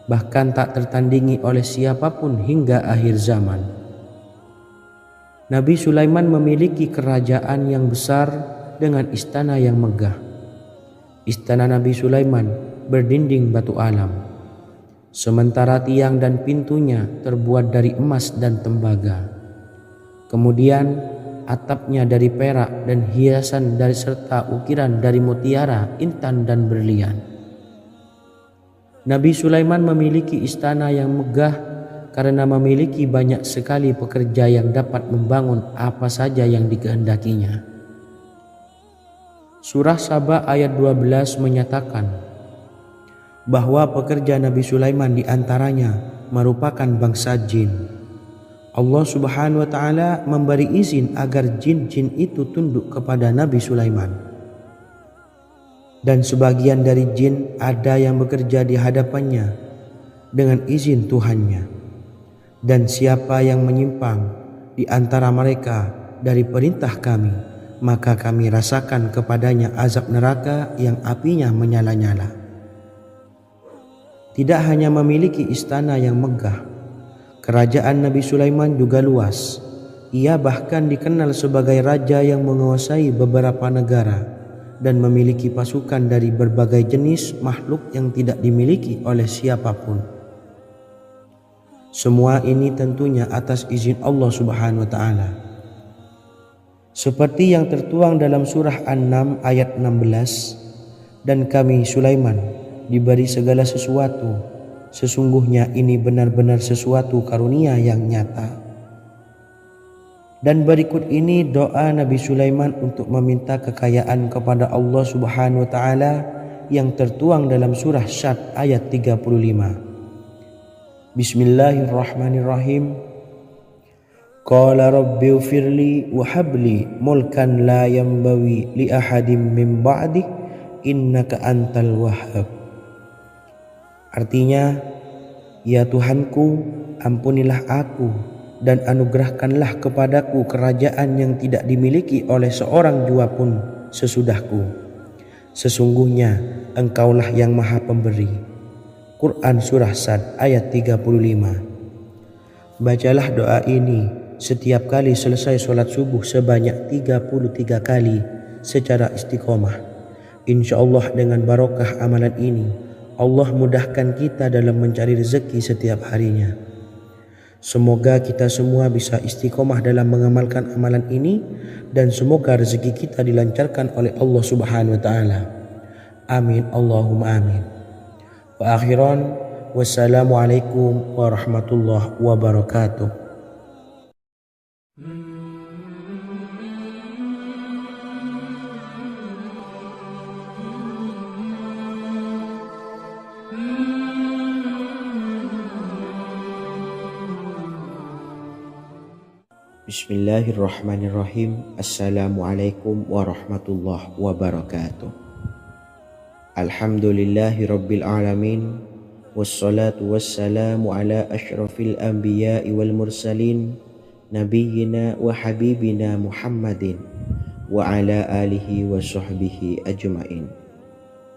bahkan tak tertandingi oleh siapapun hingga akhir zaman. Nabi Sulaiman memiliki kerajaan yang besar dengan istana yang megah. Istana Nabi Sulaiman berdinding batu alam, sementara tiang dan pintunya terbuat dari emas dan tembaga. Kemudian atapnya dari perak dan hiasan dari serta ukiran dari mutiara, intan dan berlian. Nabi Sulaiman memiliki istana yang megah karena memiliki banyak sekali pekerja yang dapat membangun apa saja yang dikehendakinya. Surah Saba ayat 12 menyatakan bahwa pekerja Nabi Sulaiman diantaranya merupakan bangsa jin. Allah Subhanahu wa taala memberi izin agar jin-jin itu tunduk kepada Nabi Sulaiman. Dan sebagian dari jin ada yang bekerja di hadapannya dengan izin Tuhannya. Dan siapa yang menyimpang di antara mereka dari perintah kami, maka kami rasakan kepadanya azab neraka yang apinya menyala-nyala. Tidak hanya memiliki istana yang megah, kerajaan Nabi Sulaiman juga luas, Ia bahkan dikenal sebagai raja yang menguasai beberapa negara dan memiliki pasukan dari berbagai jenis makhluk yang tidak dimiliki oleh siapapun. Semua ini tentunya atas izin Allah Subhanahu wa taala. Seperti yang tertuang dalam surah An-Naml ayat 16, dan kami Sulaiman diberi segala sesuatu, sesungguhnya ini benar-benar sesuatu karunia yang nyata. Dan berikut ini doa Nabi Sulaiman untuk meminta kekayaan kepada Allah Subhanahu wa taala yang tertuang dalam surah Syad ayat 35. Bismillahirrahmanirrahim. Qala rabbi ighfirli wa habli mulkan la yanbawi li ahadin min ba'di innaka antal wahhab. Artinya, ya Tuhanku, ampunilah aku dan anugerahkanlah kepadaku kerajaan yang tidak dimiliki oleh seorang jua pun sesudahku. Sesungguhnya Engkaulah yang Maha Pemberi. Quran Surah Sad ayat 35. Bacalah doa ini setiap kali selesai sholat subuh sebanyak 33 kali secara istiqomah. Insya Allah dengan barokah amalan ini, Allah mudahkan kita dalam mencari rezeki setiap harinya. Semoga kita semua bisa istiqomah dalam mengamalkan amalan ini, dan semoga rezeki kita dilancarkan oleh Allah Subhanahu wa taala. Amin Allahumma amin. Wa akhiran, wassalamualaikum warahmatullahi wabarakatuh. Bismillahirrahmanirrahim. Assalamualaikum warahmatullahi wabarakatuh. Alhamdulillahi rabbil alamin. Wassalatu wassalamu ala ashrafil anbiya'i wal mursalin, nabiyyina wa habibina Muhammadin wa ala alihi wa sahbihi ajma'in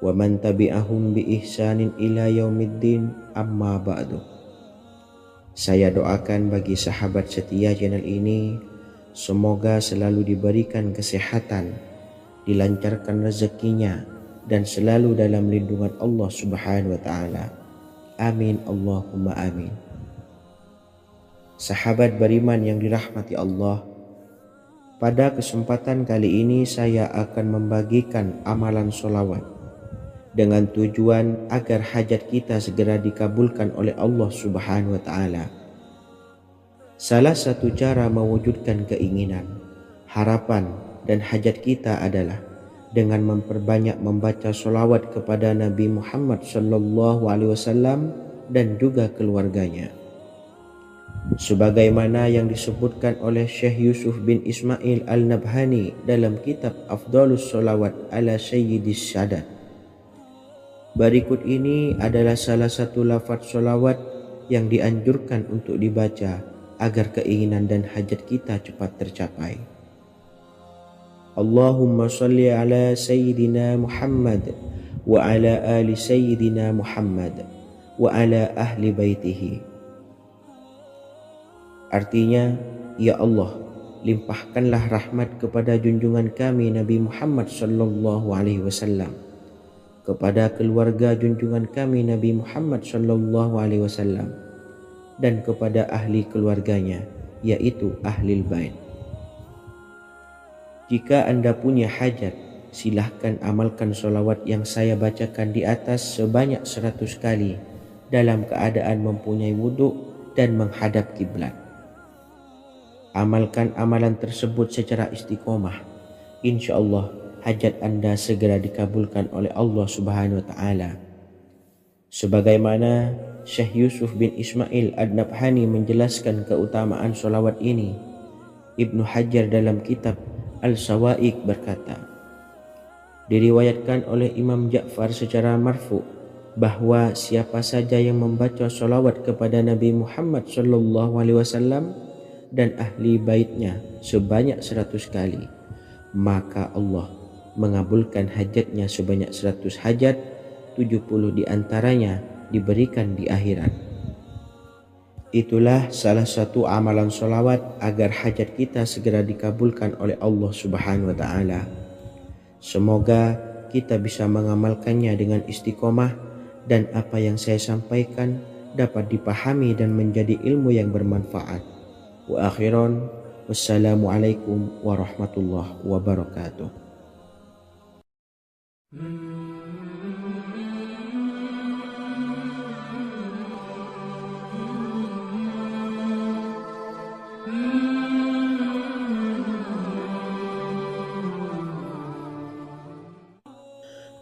wa man tabi'ahum bi ihsanin ila yaumiddin, amma ba'du. Saya doakan bagi sahabat setia channel ini, semoga selalu diberikan kesehatan, dilancarkan rezekinya, dan selalu dalam lindungan Allah Subhanahu wa taala. Amin Allahumma amin. Sahabat beriman yang dirahmati Allah, pada kesempatan kali ini saya akan membagikan amalan sholawat dengan tujuan agar hajat kita segera dikabulkan oleh Allah Subhanahu wa taala. Salah satu cara mewujudkan keinginan, harapan, dan hajat kita adalah dengan memperbanyak membaca sholawat kepada Nabi Muhammad SAW dan juga keluarganya. Sebagaimana yang disebutkan oleh Syekh Yusuf bin Ismail Al-Nabhani dalam kitab Afdhalus Sholawat ala Sayyidis Sadat. Berikut ini adalah salah satu lafaz sholawat yang dianjurkan untuk dibaca agar keinginan dan hajat kita cepat tercapai. Allahumma salli ala Sayyidina Muhammad wa ala ali Sayyidina Muhammad wa ala ahli baitihi. Artinya, ya Allah, limpahkanlah rahmat kepada junjungan kami Nabi Muhammad sallallahu alaihi wasallam, kepada keluarga junjungan kami Nabi Muhammad sallallahu alaihi wasallam, dan kepada ahli keluarganya, yaitu ahlil bait. Jika Anda punya hajat, silahkan amalkan sholawat yang saya bacakan di atas sebanyak 100 kali dalam keadaan mempunyai wudhu dan menghadap kiblat. Amalkan amalan tersebut secara istiqomah. Insya Allah hajat Anda segera dikabulkan oleh Allah Subhanahu wa taala. Sebagaimana Syekh Yusuf bin Ismail Ad-Nabhani menjelaskan keutamaan sholawat ini, Ibnu Hajar dalam kitab Al-Sawa'iq berkata, diriwayatkan oleh Imam Ja'far secara marfu bahwa siapa saja yang membaca sholawat kepada Nabi Muhammad SAW dan ahli baitnya sebanyak 100 kali, maka Allah mengabulkan hajatnya sebanyak 100 hajat, 70 diantaranya diberikan di akhirat. Itulah salah satu amalan sholawat agar hajat kita segera dikabulkan oleh Allah Subhanahu wa Ta'ala. Semoga kita bisa mengamalkannya dengan istiqomah dan apa yang saya sampaikan dapat dipahami dan menjadi ilmu yang bermanfaat. Wa akhiran, wassalamualaikum warahmatullahi wabarakatuh.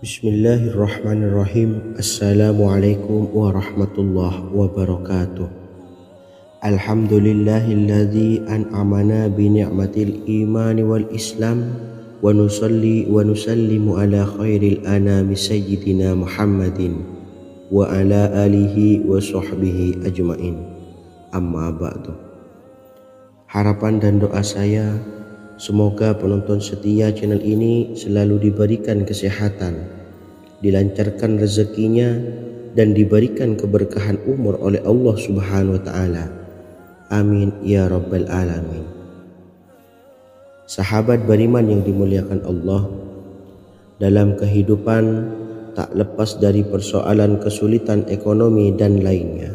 Bismillahirrahmanirrahim. Assalamualaikum warahmatullahi wabarakatuh. Alhamdulillahilladzi an'amana bi ni'matil imani wal islam wa nusalli wa nusallimu ala khairil anami sayyidina Muhammadin wa ala alihi wa sahbihi ajmain. Amma ba'du. Harapan dan doa saya, semoga penonton setia channel ini selalu diberikan kesehatan, dilancarkan rezekinya, dan diberikan keberkahan umur oleh Allah Subhanahu wa Ta'ala. Amin ya rabbal alamin. Sahabat beriman yang dimuliakan Allah, dalam kehidupan tak lepas dari persoalan kesulitan ekonomi dan lainnya.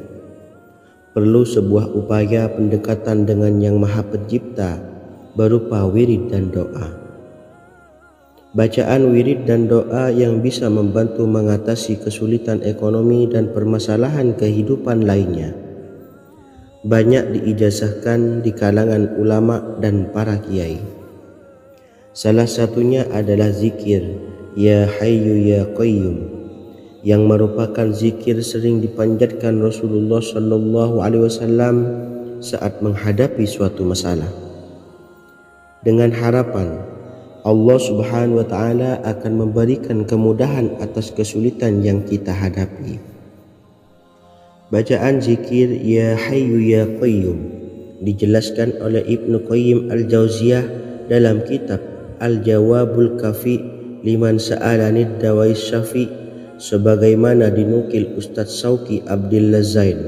Perlu sebuah upaya pendekatan dengan Yang Maha Pencipta berupa wirid dan doa. Bacaan wirid dan doa yang bisa membantu mengatasi kesulitan ekonomi dan permasalahan kehidupan lainnya banyak diijazahkan di kalangan ulama dan para kiai. Salah satunya adalah zikir Ya Hayyu Ya Qayyum, yang merupakan zikir sering dipanjatkan Rasulullah SAW saat menghadapi suatu masalah, dengan harapan Allah Subhanahu wa Ta'ala akan memberikan kemudahan atas kesulitan yang kita hadapi. Bacaan zikir Ya Hayyu Ya Qayyum dijelaskan oleh Ibnu Qayyim Al-Jauziyah dalam kitab Al-Jawabul Kafi liman sa'alanid dawais syafi, sebagaimana dinukil Ustadz Sauki Abdillah Zain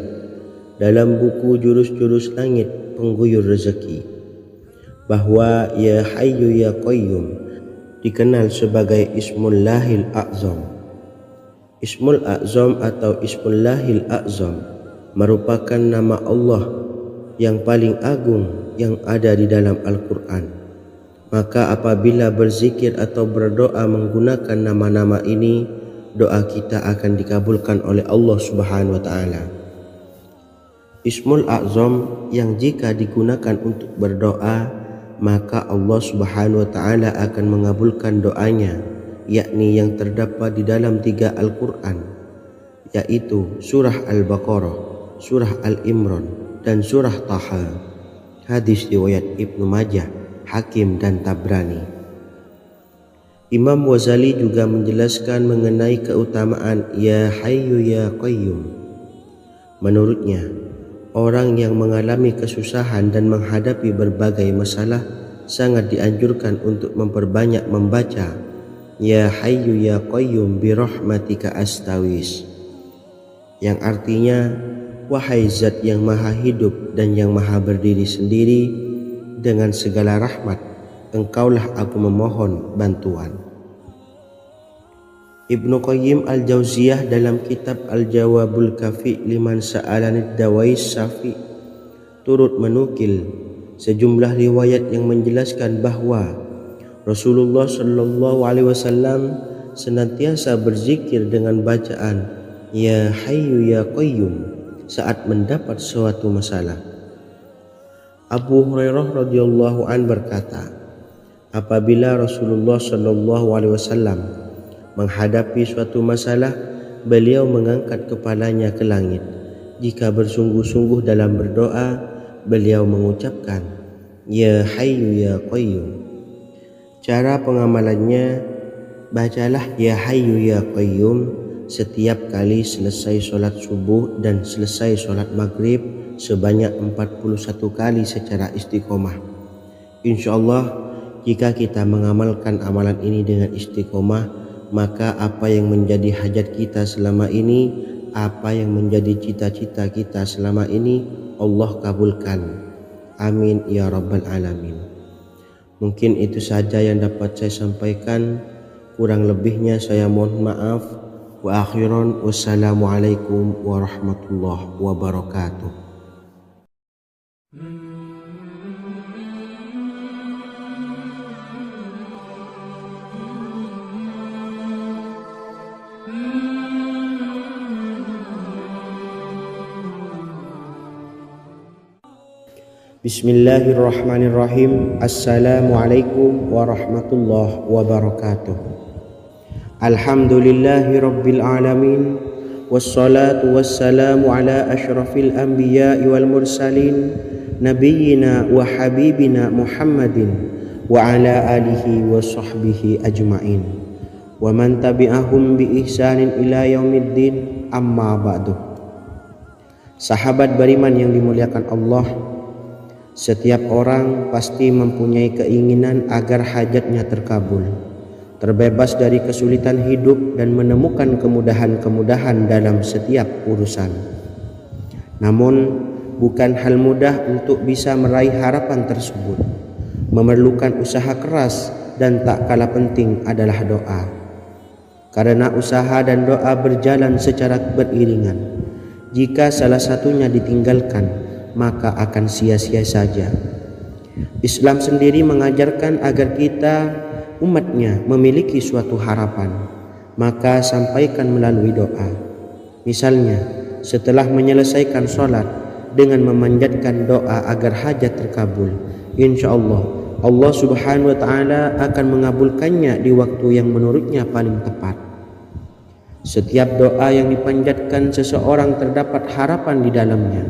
dalam buku Jurus-Jurus Langit Pengguyur Rezeki, bahwa Ya Hayyu Ya Qayyum dikenal sebagai Ismullahil A'zam. Ismul A'zam atau Ismullahil A'zam merupakan nama Allah yang paling agung yang ada di dalam Al-Quran. Maka apabila berzikir atau berdoa menggunakan nama-nama ini, doa kita akan dikabulkan oleh Allah Subhanahu wa Ta'ala. Ismul A'zam yang jika digunakan untuk berdoa, maka Allah Subhanahu wa Ta'ala akan mengabulkan doanya, yakni yang terdapat di dalam 3 Al-Quran, yaitu surah Al-Baqarah, surah Al-Imran, dan surah Taha. Hadis riwayat Ibnu Majah, Hakim, dan Tabrani. Imam Ghazali juga menjelaskan mengenai keutamaan Ya Hayyu Ya Qayyum. Menurutnya, orang yang mengalami kesusahan dan menghadapi berbagai masalah sangat dianjurkan untuk memperbanyak membaca Ya Hayyu Ya Qayyum bi rahmatika astawis, yang artinya, wahai zat yang maha hidup dan yang maha berdiri sendiri, dengan segala rahmat engkaulah aku memohon bantuan. Ibnu Qayyim Al-Jauziyah dalam kitab Al-Jawabul Kafi liman sa'alanid dawais syafi turut menukil sejumlah riwayat yang menjelaskan bahwa Rasulullah SAW senantiasa berzikir dengan bacaan Ya Hayyu Ya Qayyum saat mendapat suatu masalah. Abu Hurairah radhiyallahu an berkata, apabila Rasulullah SAW menghadapi suatu masalah, beliau mengangkat kepalanya ke langit. Jika bersungguh-sungguh dalam berdoa, beliau mengucapkan Ya Hayyu Ya Qayyum. Cara pengamalannya, bacalah Ya Hayyu Ya Qayyum setiap kali selesai sholat subuh dan selesai sholat maghrib sebanyak 41 kali secara istiqomah. Insyaallah, jika kita mengamalkan amalan ini dengan istiqomah, maka apa yang menjadi hajat kita selama ini, apa yang menjadi cita-cita kita selama ini, Allah kabulkan. Amin ya rabbal alamin. Mungkin itu saja yang dapat saya sampaikan. Kurang lebihnya saya mohon maaf. Wa akhiran wassalamualaikum warahmatullahi wabarakatuh. Bismillahirrahmanirrahim. Assalamualaikum warahmatullahi wabarakatuh. Alhamdulillahi rabbil alamin. Wassalatu wassalamu ala ashrafil anbiya'i wal mursalin, nabiyyina wa habibina Muhammadin wa ala alihi wa sahbihi ajma'in wa man tabi'ahum bi ihsanin ila yaumiddin. Amma ba'du. Sahabat beriman yang dimuliakan Allah, setiap orang pasti mempunyai keinginan agar hajatnya terkabul, terbebas dari kesulitan hidup dan menemukan kemudahan-kemudahan dalam setiap urusan. Namun bukan hal mudah untuk bisa meraih harapan tersebut. Memerlukan usaha keras dan tak kalah penting adalah doa. Karena usaha dan doa berjalan secara beriringan. Jika salah satunya ditinggalkan, maka akan sia-sia saja. Islam sendiri mengajarkan agar kita umatnya memiliki suatu harapan, maka sampaikan melalui doa. Misalnya setelah menyelesaikan sholat dengan memanjatkan doa agar hajat terkabul, insyaallah Allah subhanahu wa ta'ala akan mengabulkannya di waktu yang menurutnya paling tepat. Setiap doa yang dipanjatkan seseorang terdapat harapan di dalamnya.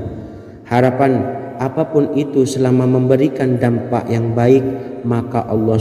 Harapan apapun itu selama memberikan dampak yang baik, maka Allah